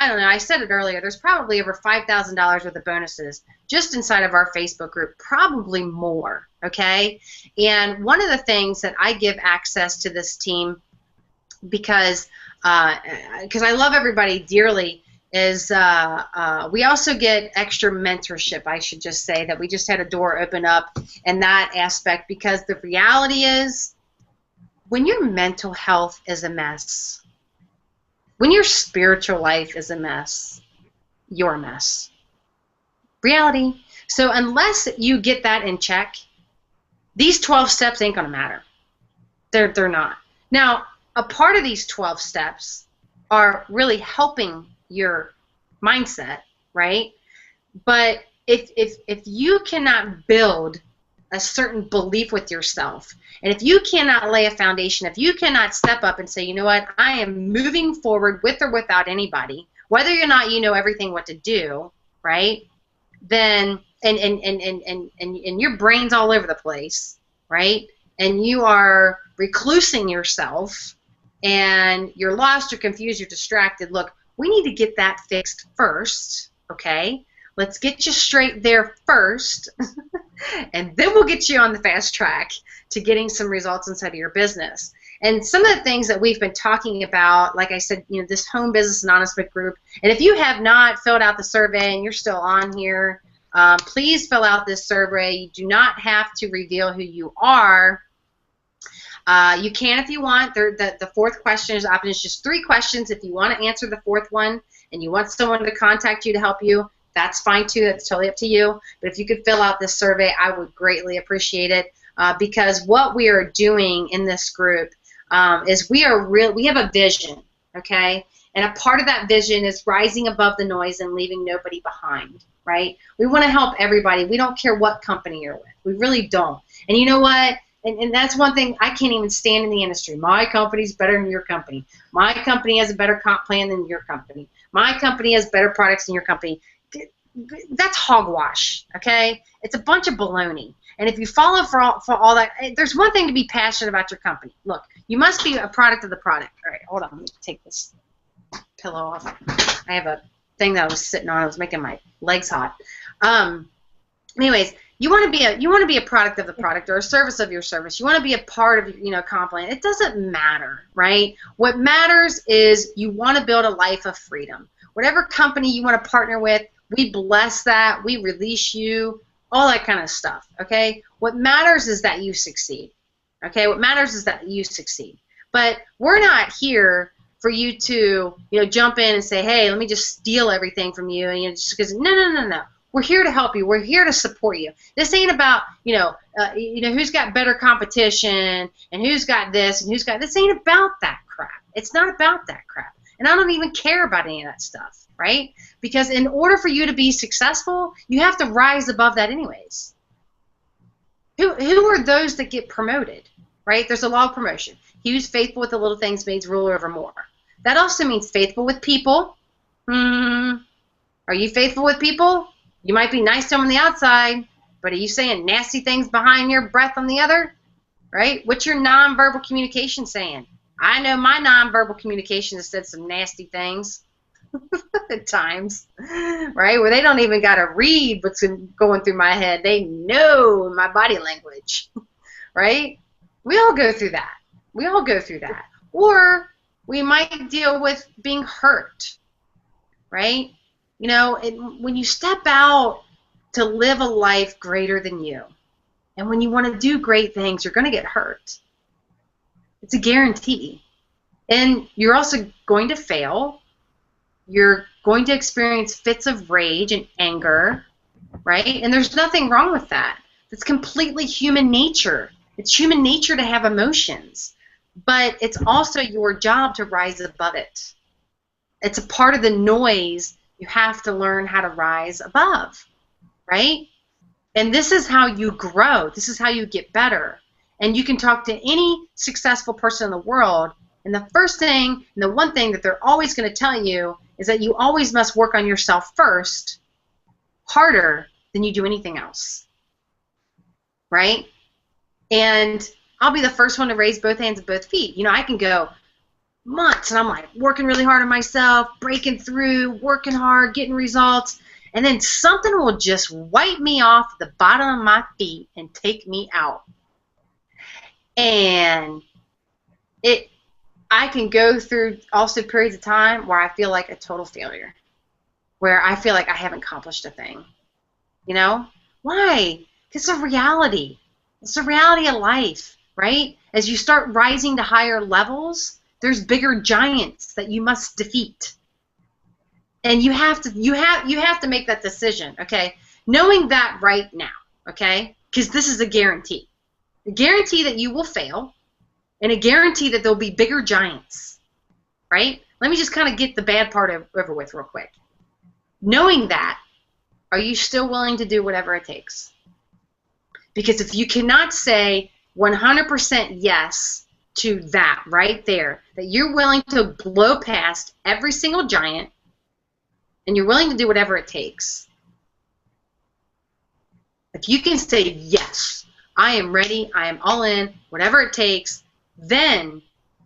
don't know, I said it earlier, there's probably over $5,000 worth of bonuses just inside of our Facebook group, probably more, okay? And one of the things that I give access to this team because I love everybody dearly is we also get extra mentorship, I should just say, that we just had a door open up in that aspect, because the reality is when your mental health is a mess, when your spiritual life is a mess, you're a mess. Reality. So unless you get that in check, these 12 steps ain't going to matter. They're not. Now, a part of these 12 steps are really helping your mindset, right? But if you cannot build a certain belief with yourself, and if you cannot lay a foundation, if you cannot step up and say, you know what, I am moving forward with or without anybody, whether or not you know everything what to do, right? Then and your brain's all over the place, right? And you are reclusing yourself, and you're lost, you're confused, you're distracted. Look, we need to get that fixed first, okay? Let's get you straight there first, and then we'll get you on the fast track to getting some results inside of your business. And some of the things that we've been talking about, like I said, you know, this Home Business Anonymous group, and if you have not filled out the survey and you're still on here, please fill out this survey. You do not have to reveal who you are. You can if you want. The fourth question is open. It's just 3 questions. If you want to answer the 4th one and you want someone to contact you to help you, that's fine too. That's totally up to you. But if you could fill out this survey, I would greatly appreciate it, because what we are doing in this group is we have a vision, okay? And a part of that vision is rising above the noise and leaving nobody behind, right? We want to help everybody. We don't care what company you're with. We really don't. And you know what? And that's one thing I can't even stand in the industry. My company's better than your company. My company has a better comp plan than your company. My company has better products than your company. That's hogwash, okay? It's a bunch of baloney. And if you follow for all that, there's one thing to be passionate about your company. Look, you must be a product of the product. All right, hold on. Let me take this pillow off. I have a thing that I was sitting on. I was making my legs hot. Anyways, you want to be a product of the product, or a service of your service. You want to be a part of, you know, comp plan. It doesn't matter, right? What matters is you want to build a life of freedom. Whatever company you want to partner with, we bless that. We release you. All that kind of stuff, okay? What matters is that you succeed, okay? What matters is that you succeed. But we're not here for you to, you know, jump in and say, hey, let me just steal everything from you, and, you know, just because, no. We're here to help you. We're here to support you. This ain't about, you know, who's got better competition and who's got this and who's got this. Ain't about that crap. It's not about that crap. And I don't even care about any of that stuff, right? Because in order for you to be successful, you have to rise above that anyways. Who are those that get promoted, right? There's a law of promotion. He who's faithful with the little things means ruler over more. That also means faithful with people. Are you faithful with people? You might be nice to them on the outside, but are you saying nasty things behind your breath on the other? Right? What's your nonverbal communication saying? I know my nonverbal communication has said some nasty things at times, right? Where they don't even got to read what's going through my head. They know my body language, right? We all go through that. We all go through that. Or we might deal with being hurt, right? You know, when you step out to live a life greater than you, and when you want to do great things, you're going to get hurt. It's a guarantee. And you're also going to fail. You're going to experience fits of rage and anger, right? And there's nothing wrong with that. It's completely human nature. It's human nature to have emotions. But it's also your job to rise above it. It's a part of the noise you have to learn how to rise above, right? And this is how you grow. This is how you get better. And you can talk to any successful person in the world, and the first thing, and the one thing that they're always going to tell you is that you always must work on yourself first, harder than you do anything else. right? And I'll be the first one to raise both hands and both feet. You know, I can go months and I'm like working really hard on myself, breaking through, working hard, getting results, and then something will just wipe me off the bottom of my feet and take me out. And I can go through also periods of time where I feel like a total failure, where I feel like I haven't accomplished a thing. You know? Why? Because it's a reality. It's the reality of life, right? As you start rising to higher levels, there's bigger giants that you must defeat. And you have to make that decision, okay? Knowing that right now, okay? Because this is a guarantee. A guarantee that you will fail, and a guarantee that there'll be bigger giants, right? Let me just kind of get the bad part over with real quick. Knowing that, are you still willing to do whatever it takes? Because if you cannot say 100% yes to that right there, that you're willing to blow past every single giant, and you're willing to do whatever it takes, if you can say yes, I am ready, I am all in, whatever it takes, then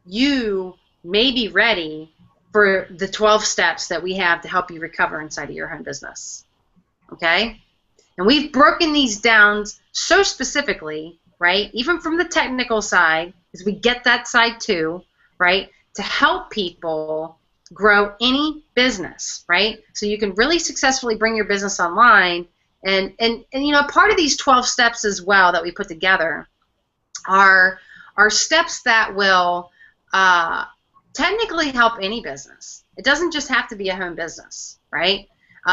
you may be ready for the 12 steps that we have to help you recover inside of your home business. Okay? And we've broken these down so specifically, right, even from the technical side, because we get that side too, right, to help people grow any business, right? So you can really successfully bring your business online. And you know, part of these 12 steps as well that we put together are steps that will technically help any business. It doesn't just have to be a home business, right?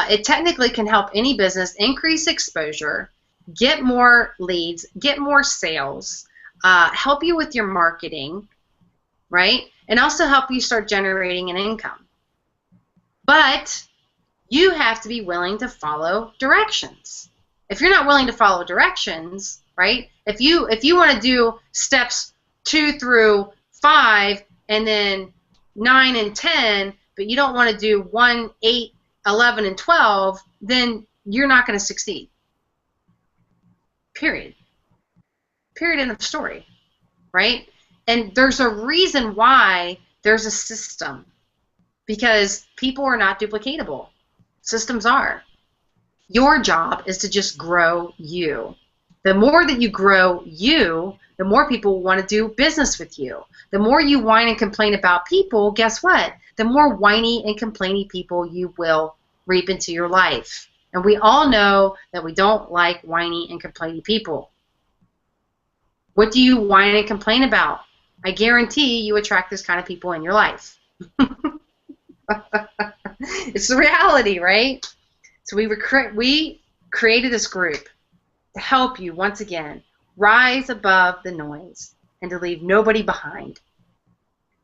It technically can help any business increase exposure, get more leads, get more sales, help you with your marketing, right? And also help you start generating an income. But you have to be willing to follow directions. If you're not willing to follow directions, right? If you want to do steps 2 through 5 and then 9 and 10, but you don't want to do 1, 8, 11, and 12, then you're not going to succeed. Period. Period, end of story, right? And there's a reason why there's a system, because people are not duplicatable. Systems are. Your job is to just grow you. The more that you grow you, the more people want to do business with you. The more you whine and complain about people, guess what? The more whiny and complainy people you will reap into your life. And we all know that we don't like whiny and complaining people. What do you whine and complain about? I guarantee you attract this kind of people in your life. It's the reality, right? So we created this group to help you, once again, rise above the noise and to leave nobody behind,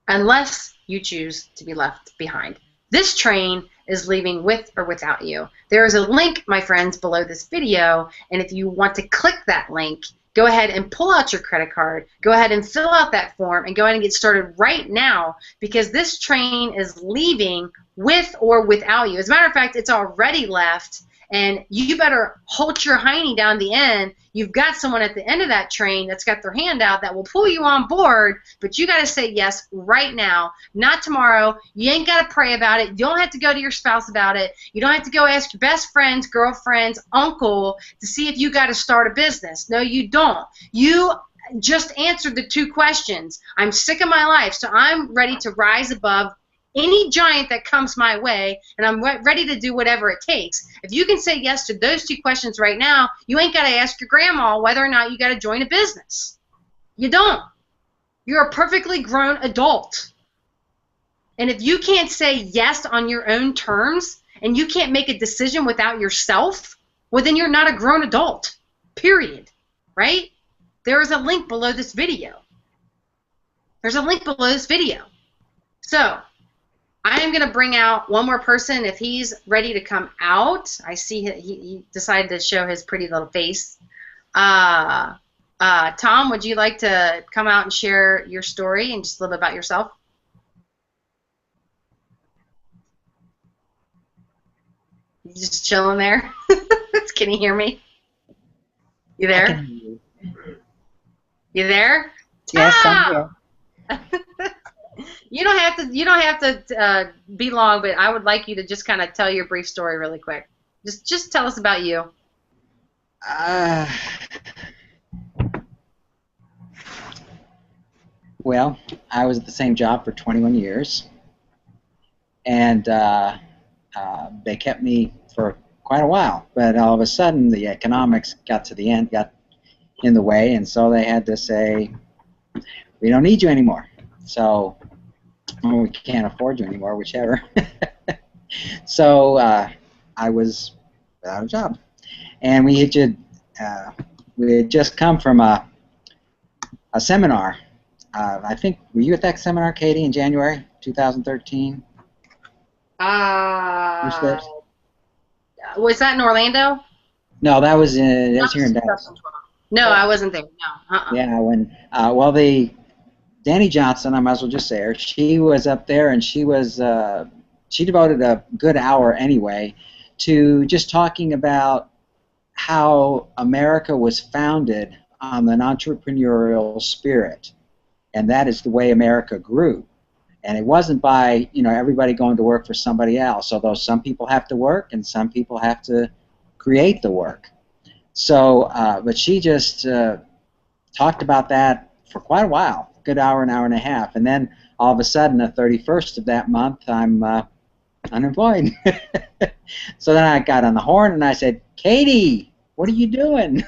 unless you choose to be left behind. This train is leaving with or without you. There is a link, my friends, below this video, and if you want to click that link, go ahead and pull out your credit card, go ahead and fill out that form, and go ahead and get started right now, because this train is leaving with or without you. As a matter of fact, it's already left, and you better hold your hiney down the end. You've got someone at the end of that train that's got their hand out that will pull you on board, but you got to say yes right now, not tomorrow. You ain't got to pray about it. You don't have to go to your spouse about it. You don't have to go ask your best friends, girlfriends, uncle to see if you got to start a business. No, you don't. You just answered the 2 questions. I'm sick of my life, so I'm ready to rise above any giant that comes my way, and I'm ready to do whatever it takes. If you can say yes to those 2 questions right now, you ain't got to ask your grandma whether or not you got to join a business. You don't. You're a perfectly grown adult. And if you can't say yes on your own terms, and you can't make a decision without yourself, well, then you're not a grown adult, period, right? There is a link below this video. There's a link below this video. So, I am going to bring out one more person if he's ready to come out. I see he decided to show his pretty little face. Tom, would you like to come out and share your story and just a little bit about yourself? You just chilling there? Can you hear me? You there? I can hear you. You there? Yes, I'm Tom! here. You don't have to be long, but I would like you to just kind of tell your brief story really quick. Just tell us about you. Well, I was at the same job for 21 years, and they kept me for quite a while. But all of a sudden, the economics got in the way, and so they had to say, "We don't need you anymore." So, or we can't afford you anymore, whichever. So I was without a job, and we had just come from a seminar. I think, were you at that seminar, Katie, in January 2013? Was that in Orlando? No, that was here in Dallas. No, I wasn't there. No. Yeah, when Danny Johnson, I might as well just say her, she was up there, and she devoted a good hour anyway to just talking about how America was founded on an entrepreneurial spirit, and that is the way America grew. And it wasn't by everybody going to work for somebody else, although some people have to work and some people have to create the work. So, but she just talked about that for quite a while, a good hour, an hour and a half, and then all of a sudden, the 31st of that month, I'm unemployed. So then I got on the horn and I said, "Katie, what are you doing?"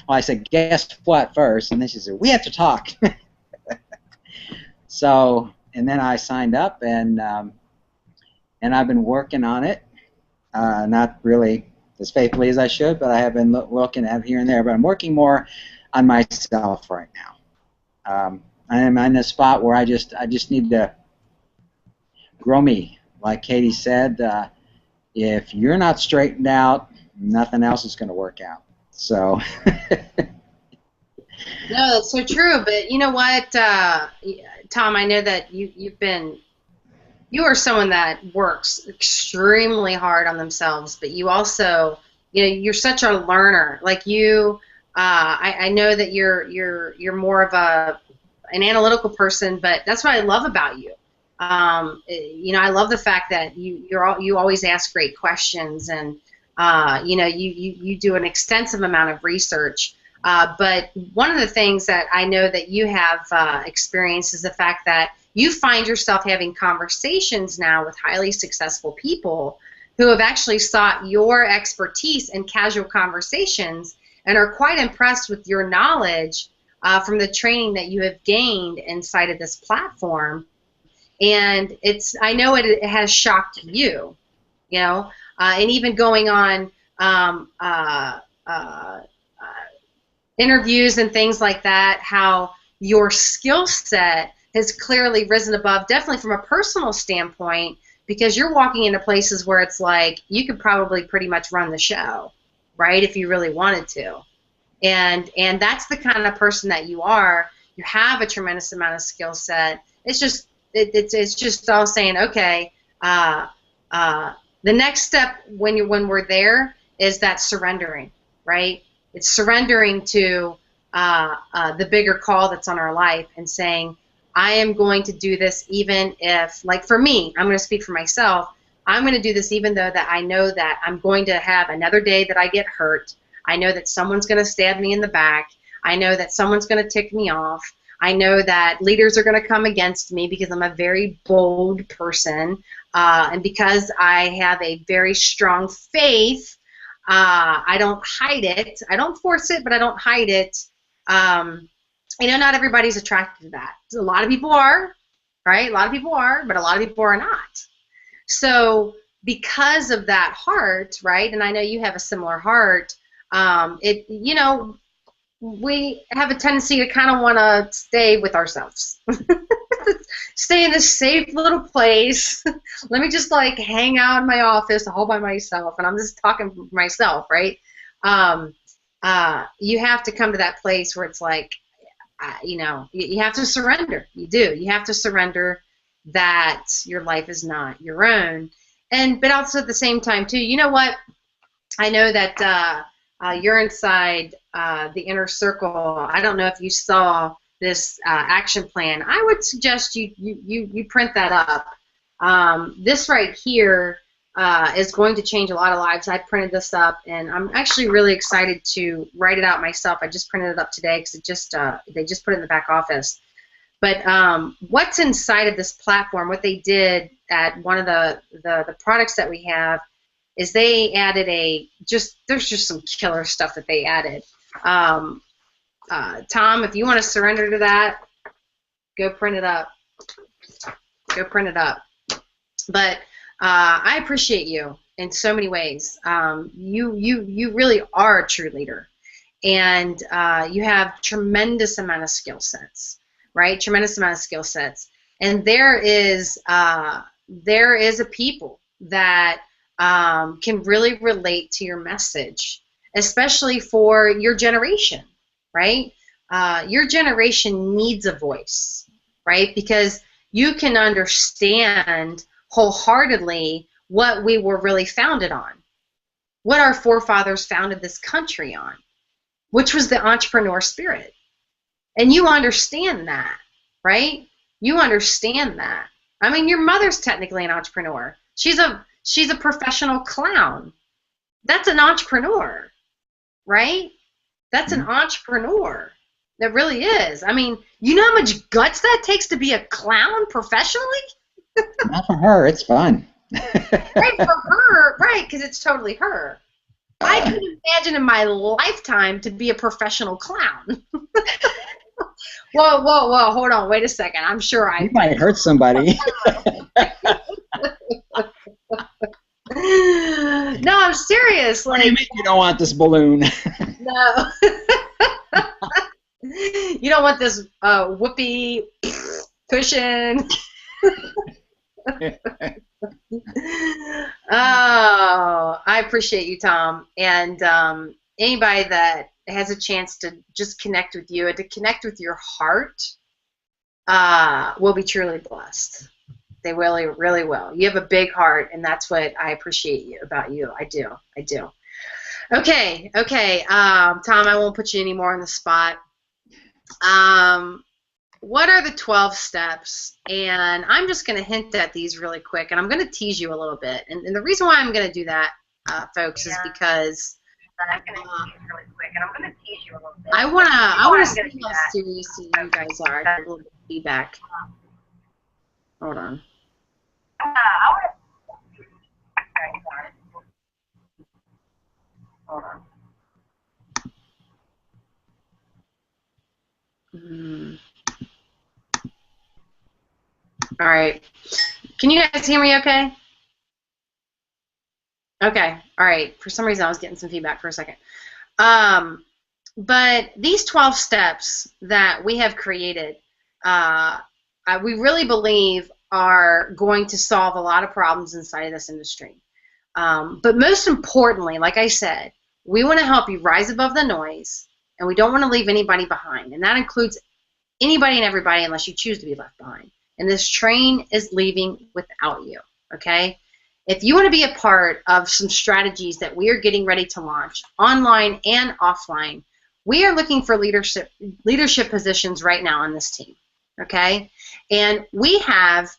Well, I said, "Guess what?" first, and then she said, "We have to talk." So, and then I signed up, and I've been working on it, not really as faithfully as I should, but I have been looking at it here and there. But I'm working more on myself right now. I am in a spot where I just need to grow me. Like Katie said, if you're not straightened out, nothing else is going to work out. So. No, that's so true. But you know what, Tom? I know that you are someone that works extremely hard on themselves, but you also, you're such a learner. Like you, I know that you're more of an analytical person, but that's what I love about you. I love the fact that you always ask great questions, and you do an extensive amount of research. But one of the things that I know that you have experienced is the fact that you find yourself having conversations now with highly successful people who have actually sought your expertise in casual conversations and are quite impressed with your knowledge from the training that you have gained inside of this platform. And I know it has shocked you, and even going on interviews and things like that, how your skill set has clearly risen above, definitely from a personal standpoint, because you're walking into places where it's like you could probably pretty much run the show, right, if you really wanted to. And that's the kind of person that you are. You have a tremendous amount of skill set. It's just all saying, okay, the next step when we're there is that surrendering, right? It's surrendering to the bigger call that's on our life and saying, I am going to do this even if, like for me, I'm going to speak for myself, I'm going to do this even though that I know that I'm going to have another day that I get hurt. I know that someone's going to stab me in the back. I know that someone's going to tick me off. I know that leaders are going to come against me because I'm a very bold person, and because I have a very strong faith, I don't hide it. I don't force it, but I don't hide it. Not everybody's attracted to that. A lot of people are, right? A lot of people are, but a lot of people are not. So because of that heart, right, and I know you have a similar heart, we have a tendency to kind of want to stay with ourselves. Stay in this safe little place. Let me just like hang out in my office all by myself, and I'm just talking for myself, right? You have to come to that place where it's like, you have to surrender. You do. You have to surrender that your life is not your own. But also at the same time, too, you know what? I know that you're inside the inner circle. I don't know if you saw this action plan. I would suggest you print that up. This right here is going to change a lot of lives. I printed this up, and I'm actually really excited to write it out myself. I just printed it up today because they just put it in the back office. But what's inside of this platform, what they did at one of the products that we have, is they added there's just some killer stuff that they added. Tom, if you want to surrender to that, go print it up. Go print it up. But I appreciate you in so many ways. You really are a true leader, and you have tremendous amount of skill sets, right? Tremendous amount of skill sets, and there is a people that can really relate to your message, especially for your generation, right? Your generation needs a voice, right? Because you can understand wholeheartedly what we were really founded on, what our forefathers founded this country on, which was the entrepreneur spirit. And you understand that, right? You understand that. I mean, your mother's technically an entrepreneur. She's a professional clown. That's an entrepreneur, right? That's an entrepreneur. That really is. I mean, you know how much guts that takes to be a clown professionally? Not for her. It's fun. Right, for her, right, because it's totally her. I couldn't imagine in my lifetime to be a professional clown. Whoa, hold on, wait a second. I'm sure You might hurt somebody. No, I'm serious. What do you mean you don't want this balloon? No. You don't want this whoopee cushion. Oh, I appreciate you, Tom. And anybody that has a chance to just connect with you and to connect with your heart will be truly blessed. They really, really will. You have a big heart, and that's what I appreciate about you. I do. Okay. Tom, I won't put you any more on the spot. What are the 12 steps? And I'm just going to hint at these really quick, and I'm going to tease you a little bit. And the reason why I'm going to do that, folks, is because I'm going to tease you really quick, and I'm going to tease you a little bit. I want to see how serious you guys are. I got a little bit of feedback. Hold on. Hold on. All right. Can you guys hear me okay? Okay. All right. For some reason, I was getting some feedback for a second. But these 12 steps that we have created, we really believe are going to solve a lot of problems inside of this industry. But most importantly, like I said, we want to help you rise above the noise, and we don't want to leave anybody behind. And that includes anybody and everybody unless you choose to be left behind. And this train is leaving without you, okay? If you want to be a part of some strategies that we are getting ready to launch, online and offline, we are looking for leadership positions right now on this team, okay? And we have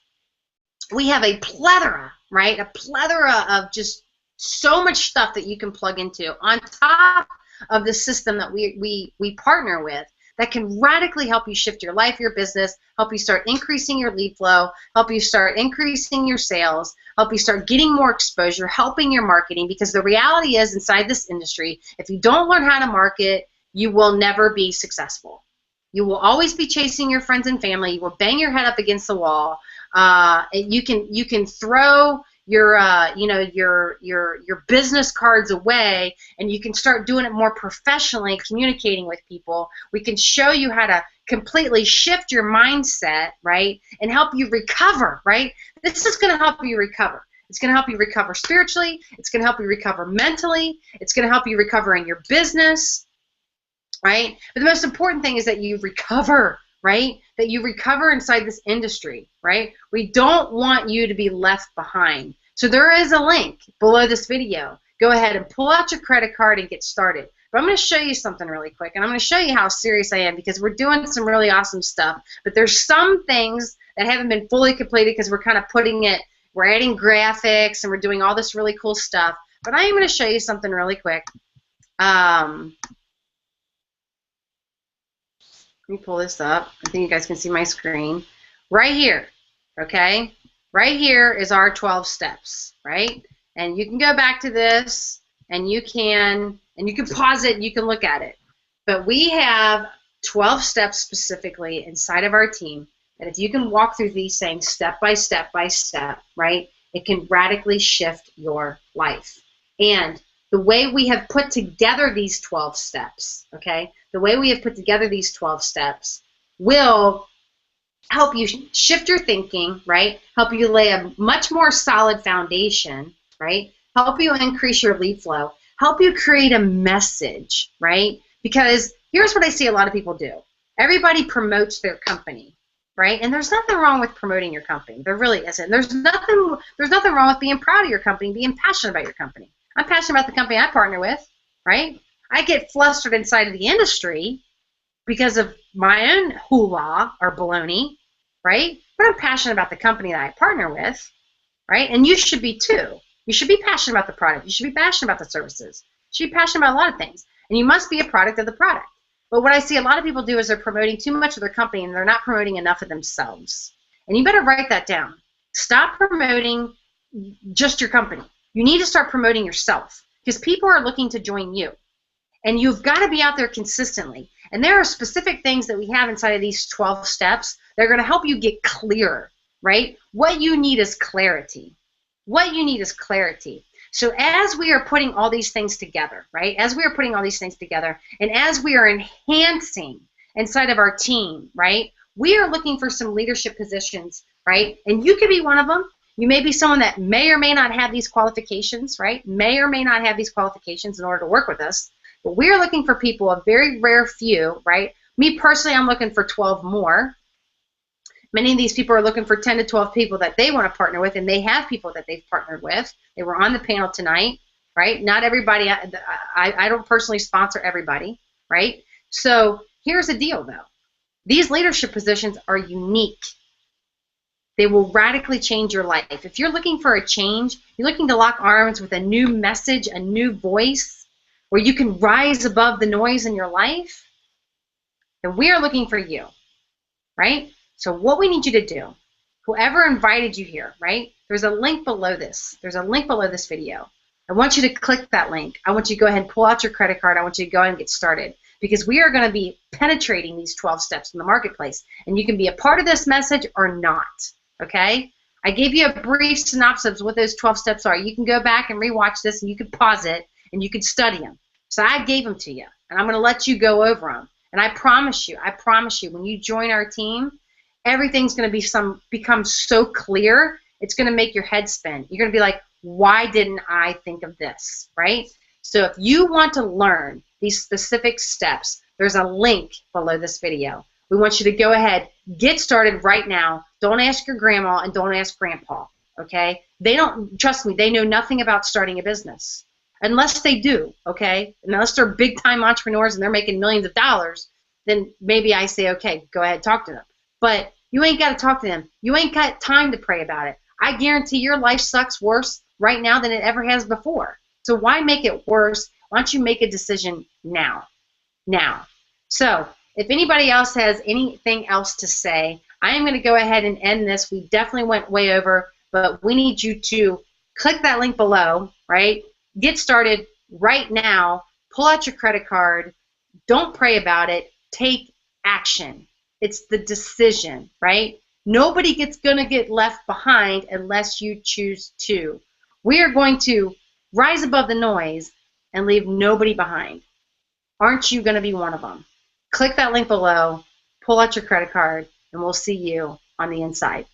a plethora, right? A plethora of just so much stuff that you can plug into on top of the system that we partner with that can radically help you shift your life, your business, help you start increasing your lead flow, help you start increasing your sales, help you start getting more exposure, helping your marketing, because the reality is inside this industry, if you don't learn how to market, you will never be successful. You will always be chasing your friends and family. You will bang your head up against the wall. And you can throw your business cards away, and you can start doing it more professionally, communicating with people. We can show you how to completely shift your mindset, right, and help you recover, right? This is going to help you recover. It's going to help you recover spiritually. It's going to help you recover mentally. It's going to help you recover in your business, right? But the most important thing is that you recover, right? That you recover inside this industry, right? We don't want you to be left behind. So there is a link below this video go ahead and pull out your credit card and get started. But I'm going to show you something really quick, and I'm going to show you how serious I am because we're doing some really awesome stuff. But there's some things that haven't been fully completed because we're kind of we're adding graphics and we're doing all this really cool stuff. But I am going to show you something really quick. Let me pull this up. I think you guys can see my screen. Right here, okay? Right here is our 12 steps, right? And you can go back to this, and you can pause it, and you can look at it. But we have 12 steps specifically inside of our team that if you can walk through these things step by step by step, right, it can radically shift your life. And the way we have put together these 12 steps, okay, the way we have put together these 12 steps will help you shift your thinking, right, help you lay a much more solid foundation, right, help you increase your lead flow, help you create a message, right, because here's what I see a lot of people do. Everybody promotes their company, right, and there's nothing wrong with promoting your company. There really isn't. There's nothing wrong with being proud of your company, being passionate about your company. I'm passionate about the company I partner with, right? I get flustered inside of the industry because of my own hoo-ha or baloney, right? But I'm passionate about the company that I partner with, right? And you should be too. You should be passionate about the product. You should be passionate about the services. You should be passionate about a lot of things. And you must be a product of the product. But what I see a lot of people do is they're promoting too much of their company and they're not promoting enough of themselves. And you better write that down. Stop promoting just your company. You need to start promoting yourself because people are looking to join you. And you've got to be out there consistently. And there are specific things that we have inside of these 12 steps that are going to help you get clear, right? What you need is clarity. What you need is clarity. So as we are putting all these things together, right, as we are putting all these things together, and as we are enhancing inside of our team, right, we are looking for some leadership positions, right, and you could be one of them. You may be someone that may or may not have these qualifications, right, may or may not have these qualifications in order to work with us, but we're looking for people, a very rare few, right. Me personally, I'm looking for 12 more. Many of these people are looking for 10 to 12 people that they want to partner with, and they have people that they've partnered with. They were on the panel tonight, right? Not everybody, I don't personally sponsor everybody, right? So here's the deal, though. These leadership positions are unique. They will radically change your life. If you're looking for a change, you're looking to lock arms with a new message, a new voice, where you can rise above the noise in your life, then we are looking for you, right? So what we need you to do, whoever invited you here, right, there's a link below this. There's a link below this video. I want you to click that link. I want you to go ahead and pull out your credit card. I want you to go ahead and get started because we are going to be penetrating these 12 steps in the marketplace. And you can be a part of this message or not, okay? I gave you a brief synopsis of what those 12 steps are. You can go back and rewatch this, and you can pause it, and you can study them. So I gave them to you, and I'm going to let you go over them. And I promise you, when you join our team, everything's going to become so clear, it's going to make your head spin. You're going to be like, why didn't I think of this, right? So if you want to learn these specific steps, there's a link below this video. We want you to go ahead, get started right now. Don't ask your grandma and don't ask grandpa, okay? They don't, trust me, they know nothing about starting a business. Unless they do, okay? Unless they're big-time entrepreneurs and they're making millions of dollars, then maybe I say, okay, go ahead, talk to them. But you ain't got to talk to them. You ain't got time to pray about it. I guarantee your life sucks worse right now than it ever has before. So why make it worse? Why don't you make a decision now? Now. So if anybody else has anything else to say, I am going to go ahead and end this. We definitely went way over, but we need you to click that link below, right? Get started right now. Pull out your credit card. Don't pray about it. Take action. It's the decision, right? Nobody gonna get left behind unless you choose to. We are going to rise above the noise and leave nobody behind. Aren't you going to be one of them? Click that link below, pull out your credit card, and we'll see you on the inside.